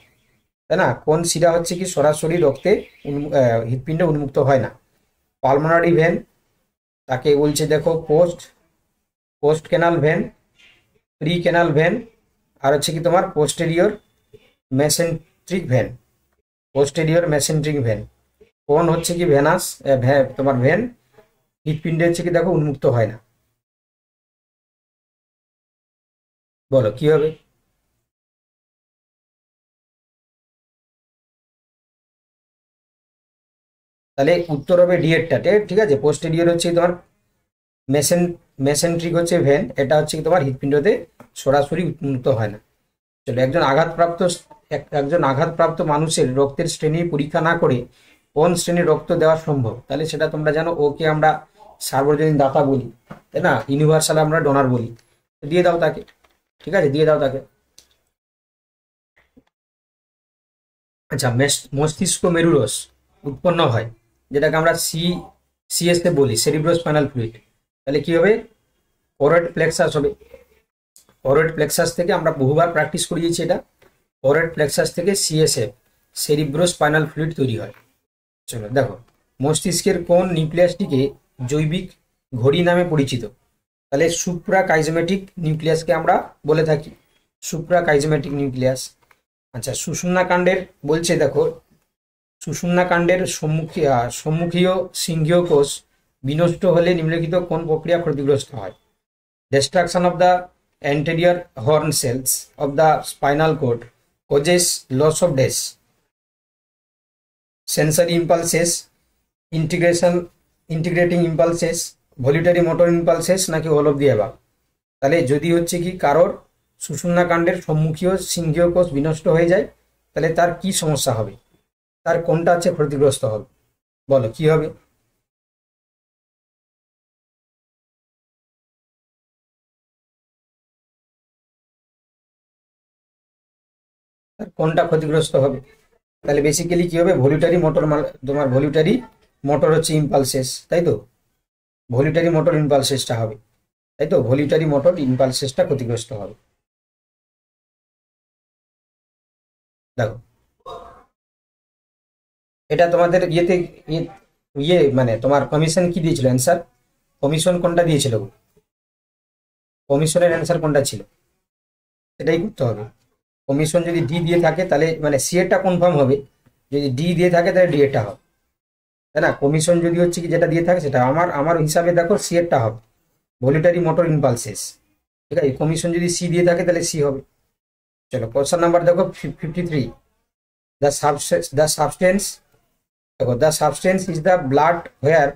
তাই না? কোন শিরা হচ্ছে কি সরাসরি রক্তে হৃৎপিণ্ডে উন্মুক্ত হয় না? পালমোনারি ভেন, তাকে বলছে দেখো post post canal vein, pre canal vein, আর হচ্ছে কি তোমার posterior mesenteric vein. Posterior mesenteric vein কোন হচ্ছে কি ভেনাস তোমার ভেন হৃৎপিণ্ডে হচ্ছে কি দেখো উন্মুক্ত হয় না? বলো কি হবে? তাহলে উত্তর হবে ডিএরটাতে, ঠিক আছে। পোস্টেরিয়র হচ্ছে তোমার মেসেন মেসেন্ট্রিক হচ্ছে ভেন, এটা হচ্ছে কি তোমার হৃৎপিণ্ডতে সরাসরি উন্মুক্ত হয় না। চলো, একজন আঘাতপ্রাপ্ত মানুষের রক্তের শ্রেণী পরীক্ষা না করে কোন শ্রেণীর রক্ত দেওয়া সম্ভব? তাহলে সেটা তোমরা জানো, ওকে আমরা সার্বজনীন দাতা বলি, তাই না? ইউনিভার্সাল আমরা ডোনার বলি। দিয়ে দাও তাকে, ঠিক আছে, দিয়ে দাও তাকে। আচ্ছা, মস্তিষ্ক মেরুরস উৎপন্ন হয়, যেটাকে আমরা সিএসএ বলি, সেরিব্রো স্পাইনাল ফ্লুইড। তাহলে কি হবে? ফরওয়ার্ড প্লেক্সাস হবে। ফরওয়ার্ড প্লেক্সাস থেকে আমরা বহুবার প্র্যাকটিস করিয়েছি এটা। ফরওয়ার্ড প্লেক্সাস থেকে সিএসএফ, সেরিব্রো স্পাইনাল ফ্লুইড তৈরি হয়। চলো দেখো, মস্তিষ্কের কোন নিউক্লিয়াসটিকে জৈবিক ঘড়ি নামে পরিচিত? তাহলে সুপ্রা কাইজমেটিক নিউক্লিয়াসকে আমরা বলে থাকি, সুপ্রা কাইজমেটিক নিউক্লিয়াস। আচ্ছা, সুষুম্নাকাণ্ডের বলছে দেখো, সুষুম্নাকাণ্ডের সম্মুখীয় সিংহীয় কোষ বিনষ্ট হলে নিম্নলিখিত কোন প্রক্রিয়া ক্ষতিগ্রস্ত হয়? Destruction of the anterior horn cells of the spinal cord causes loss of dash, sensory impulses, integrating impulses, voluntary motor impulses, নাকি all of the above? তাহলে যদি হচ্ছে কি কারোর সুষুম্নাকাণ্ডের সম্মুখীয় সিংহীয় কোষ বিনষ্ট হয়ে যায়, তাহলে তার কি সমস্যা হবে? তার কোনটা হচ্ছে ক্ষতিগ্রস্ত হবে? বলো কি হবে? তার কোনটা ক্ষতিগ্রস্ত হবে? তাহলে বেসিক্যালি কি হবে? ভলিউটারি মোটর, তোমার ভলিউটারি মোটর হচ্ছে ইম্পালসেস, তাই তো? ভলিউটারি মোটর ইম্পালসেসটা হবে, তাই তো? ভলিউটারি মোটর ইম্পালসেসটা ক্ষতিগ্রস্ত হবে। দেখো, এটা তোমাদের ইয়ে ইয়ে মানে তোমার কমিশন কি দিয়েছিল অ্যান্সার? কমিশন কোনটা দিয়েছিল? কমিশনের অ্যান্সার কোনটা ছিল? সেটাই করতে হবে। কমিশন যদি ডি দিয়ে থাকে তাহলে মানে সি এরটা কনফার্ম হবে, যদি ডি দিয়ে থাকে তাহলে ডি এরটা হবে, তাই না? কমিশন যদি হচ্ছে কি যেটা দিয়ে থাকে সেটা, আমার আমার হিসাবে দেখো সি এরটা হবে, ভলিউটারি মোটর ইম্পালসেস। ঠিক আছে, কমিশন যদি সি দিয়ে থাকে তাহলে সি হবে। চলো, কোশ্চেন নাম্বার দেখো 53। দ্য সাবস্টেন্স, দেখো the substance is the blood where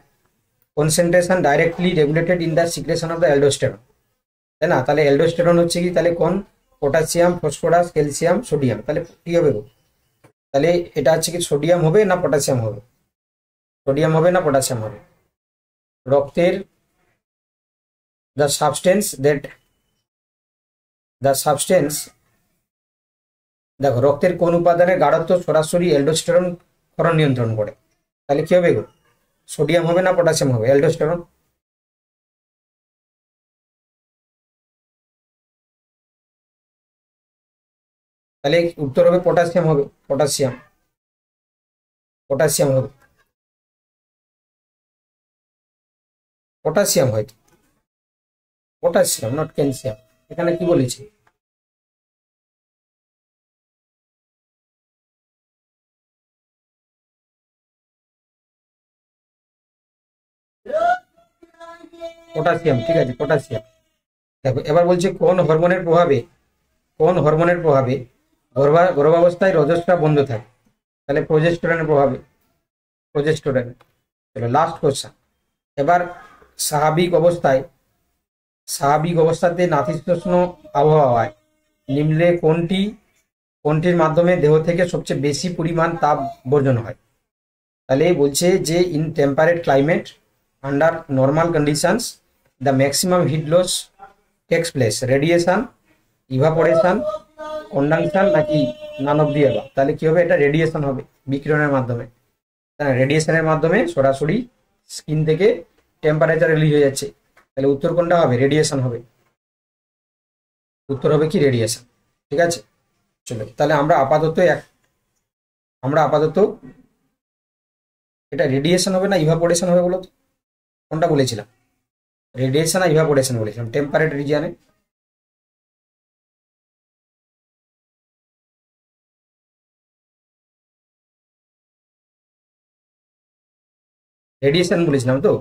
concentration directly regulated in the secretion of the aldosterone, তাই না? তাহলে অ্যালডোস্টেরন হচ্ছে কি তাহলে কোন? Potassium, phosphorus, calcium, sodium. তাহলে কি হবে গো? তাহলে এটা হচ্ছে কি সোডিয়াম হবে না পটাশিয়াম হবে? সোডিয়াম হবে না পটাশিয়াম হবে? রক্তের the substance that the substance, দেখো রক্তের কোন উপাদানের গাঢ়ত্ব সরাসরি অ্যালডোস্টেরন ক্ষরণ নিয়ন্ত্রণ করে? তাহলে কি হবে গো? সোডিয়াম হবে না পটাশিয়াম হবে? অ্যালডোস্টেরন। তাহলে উত্তর হবে পটাশিয়াম হবে, পটাশিয়াম, পটাশিয়াম হবে, পটাশিয়াম হয়তো, পটাশিয়াম নট ক্যালসিয়াম। এখানে কি বলেছে? পটাশিয়াম, ঠিক আছে, পটাশিয়াম। দেখো এবার বলছে কোন হরমোনের প্রভাবে গর্ভাবস্থায় রজস্রাব বন্ধ থাকে? তাহলে প্রোজেস্টেরনের প্রভাবে, প্রোজেস্টেরন। চলো লাস্ট কোশ্চেন। এবার স্বাভাবিক অবস্থাতে নাতিশীতোষ্ণ আবহাওয়ায় নিম্নে কোনটির মাধ্যমে দেহ থেকে সবচেয়ে বেশি পরিমাণ তাপ বর্জন হয়? তাহলে বলছে যে in temperate climate under normal conditions the maximum heat loss takes place, radiation, evaporation, conduction নাকি নান অফ দি অ্যাবাভ? তাহলে কি হবে? এটা রেডিয়েশন হবে, বিকিরণের মাধ্যমে। রেডিয়েশনের মাধ্যমে সরাসরি স্কিন থেকে টেম্পারেচার রিলিজ হয়ে যাচ্ছে। তাহলে উত্তর কোনটা হবে? রেডিয়েশন হবে। উত্তর হবে কি? রেডিয়েশন। ঠিক আছে, চলো তাহলে আমরা আপাতত এটা রেডিয়েশন হবে না ইভাপোরেশন হবে বলো তো? কোনটা বলেছিলাম? রেডিয়েশন আর ইভাপোরেশন বলেছিলাম টেম্পারেট রিজিয়নে। রেডিয়েশন বলেছিলাম তো।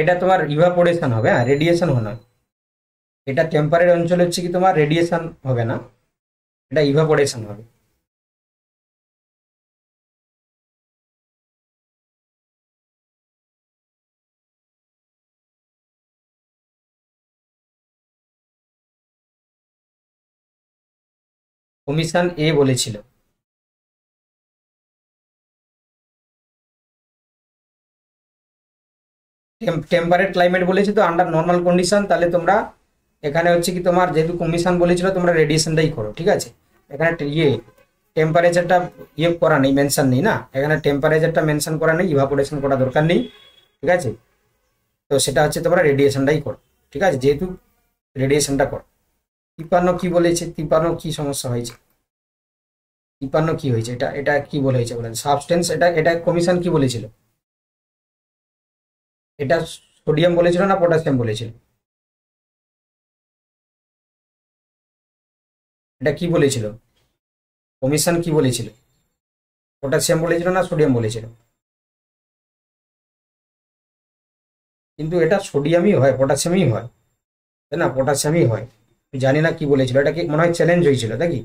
এটা তোমার ইভাপোরেশন হবে, হ্যাঁ, রেডিয়েশন হবে না। এটা টেম্পারেট অঞ্চলে হচ্ছে কি তোমার রেডিয়েশন হবে না, এটা ইভাপোরেশন হবে। কমিশন এ বলেছিল। টেম্পারেট ক্লাইমেট বলেছে তো আন্ডার নর্মাল কন্ডিশন, তাহলে তোমরা এখানে হচ্ছে কি তোমার যেহেতু কমিশন বলেছিল তোমরা রেডিয়েশনটাই করো। ঠিক আছে, এখানে টেম্পারেচারটা করা নেই, মেনশন নেই না, এখানে টেম্পারেচারটা মেনশন করা নেই, ইভাপোরেশন করা দরকার নেই। ঠিক আছে, তো সেটা হচ্ছে তোমরা রেডিয়েশনটাই করো। ঠিক আছে, যেহেতু রেডিয়েশনটা করো। 53 কি বলেছে? 53 কি সমস্যা হয়েছে? 53 কি হয়েছে? এটা এটা কি বলে হয়েছে বলেন? সাবস্টেন্স। এটা কমিশন কি বলেছিল? এটা সোডিয়াম বলেছিল না পটাশিয়াম বলেছিল? এটা কি বলেছিল? কমিশন কি বলেছিল? পটাশিয়াম বলেছিল না সোডিয়াম বলেছিল? কিন্তু এটা সোডিয়ামই হয়, পটাশিয়ামই হয়, তাই না? পটাশিয়ামই হয়। জানি না কি বলেছিল, এটা কি মনে হয় চ্যালেঞ্জ হয়েছিল নাকি?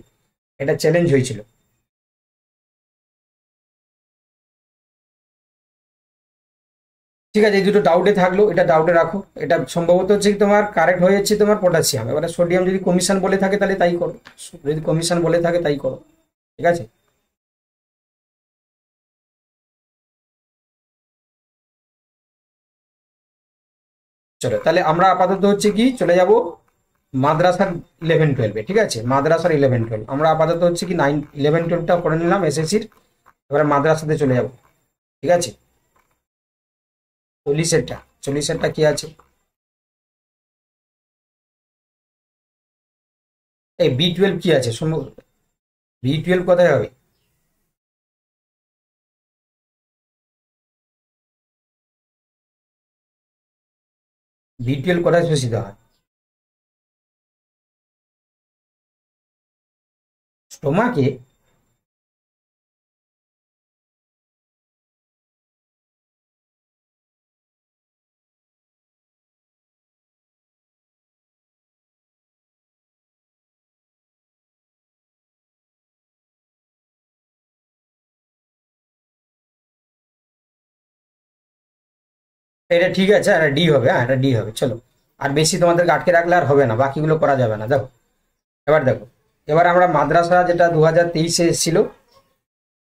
এটা চ্যালেঞ্জ হয়েছিল। ঠিক আছে, এই দুটো ডাউটে থাকলো, এটা ডাউটে রাখো। এটা সম্ভবত হচ্ছে কি তোমার কারেক্ট হয়ে যাচ্ছে তোমার পটাশিয়াম। এবারে সোডিয়াম যদি কমিশন বলে থাকে তাহলে তাই করো, যদি কমিশন বলে থাকে তাই করো। ঠিক আছে, চলো তাহলে আমরা আপাতত হচ্ছে কি চলে যাব মাদ্রাসার 11-12-এ। ঠিক আছে, মাদ্রাসার 11-12 আমরা আপাতত হচ্ছে কি 9-11-12টা করে নিলাম এসএসসির। এবারে মাদ্রাসাতে চলে যাব। ঠিক আছে, 40-এরটা কি আছে? এই B12 কি আছে? B12 কোথায় হবে? B12 কোথায় শোষিত হয়? স্টোমাকে? এটা ঠিক আছে, এটা ডি হবে, হ্যাঁ এটা ডি হবে। চলো, আর বেশি তোমাদেরকে আটকে রাখলে আর হবে না, বাকিগুলো করা যাবে না। দেখো এবার দেখো, এবার আমরা মাদ্রাসা যেটা 2023-এ এসেছিল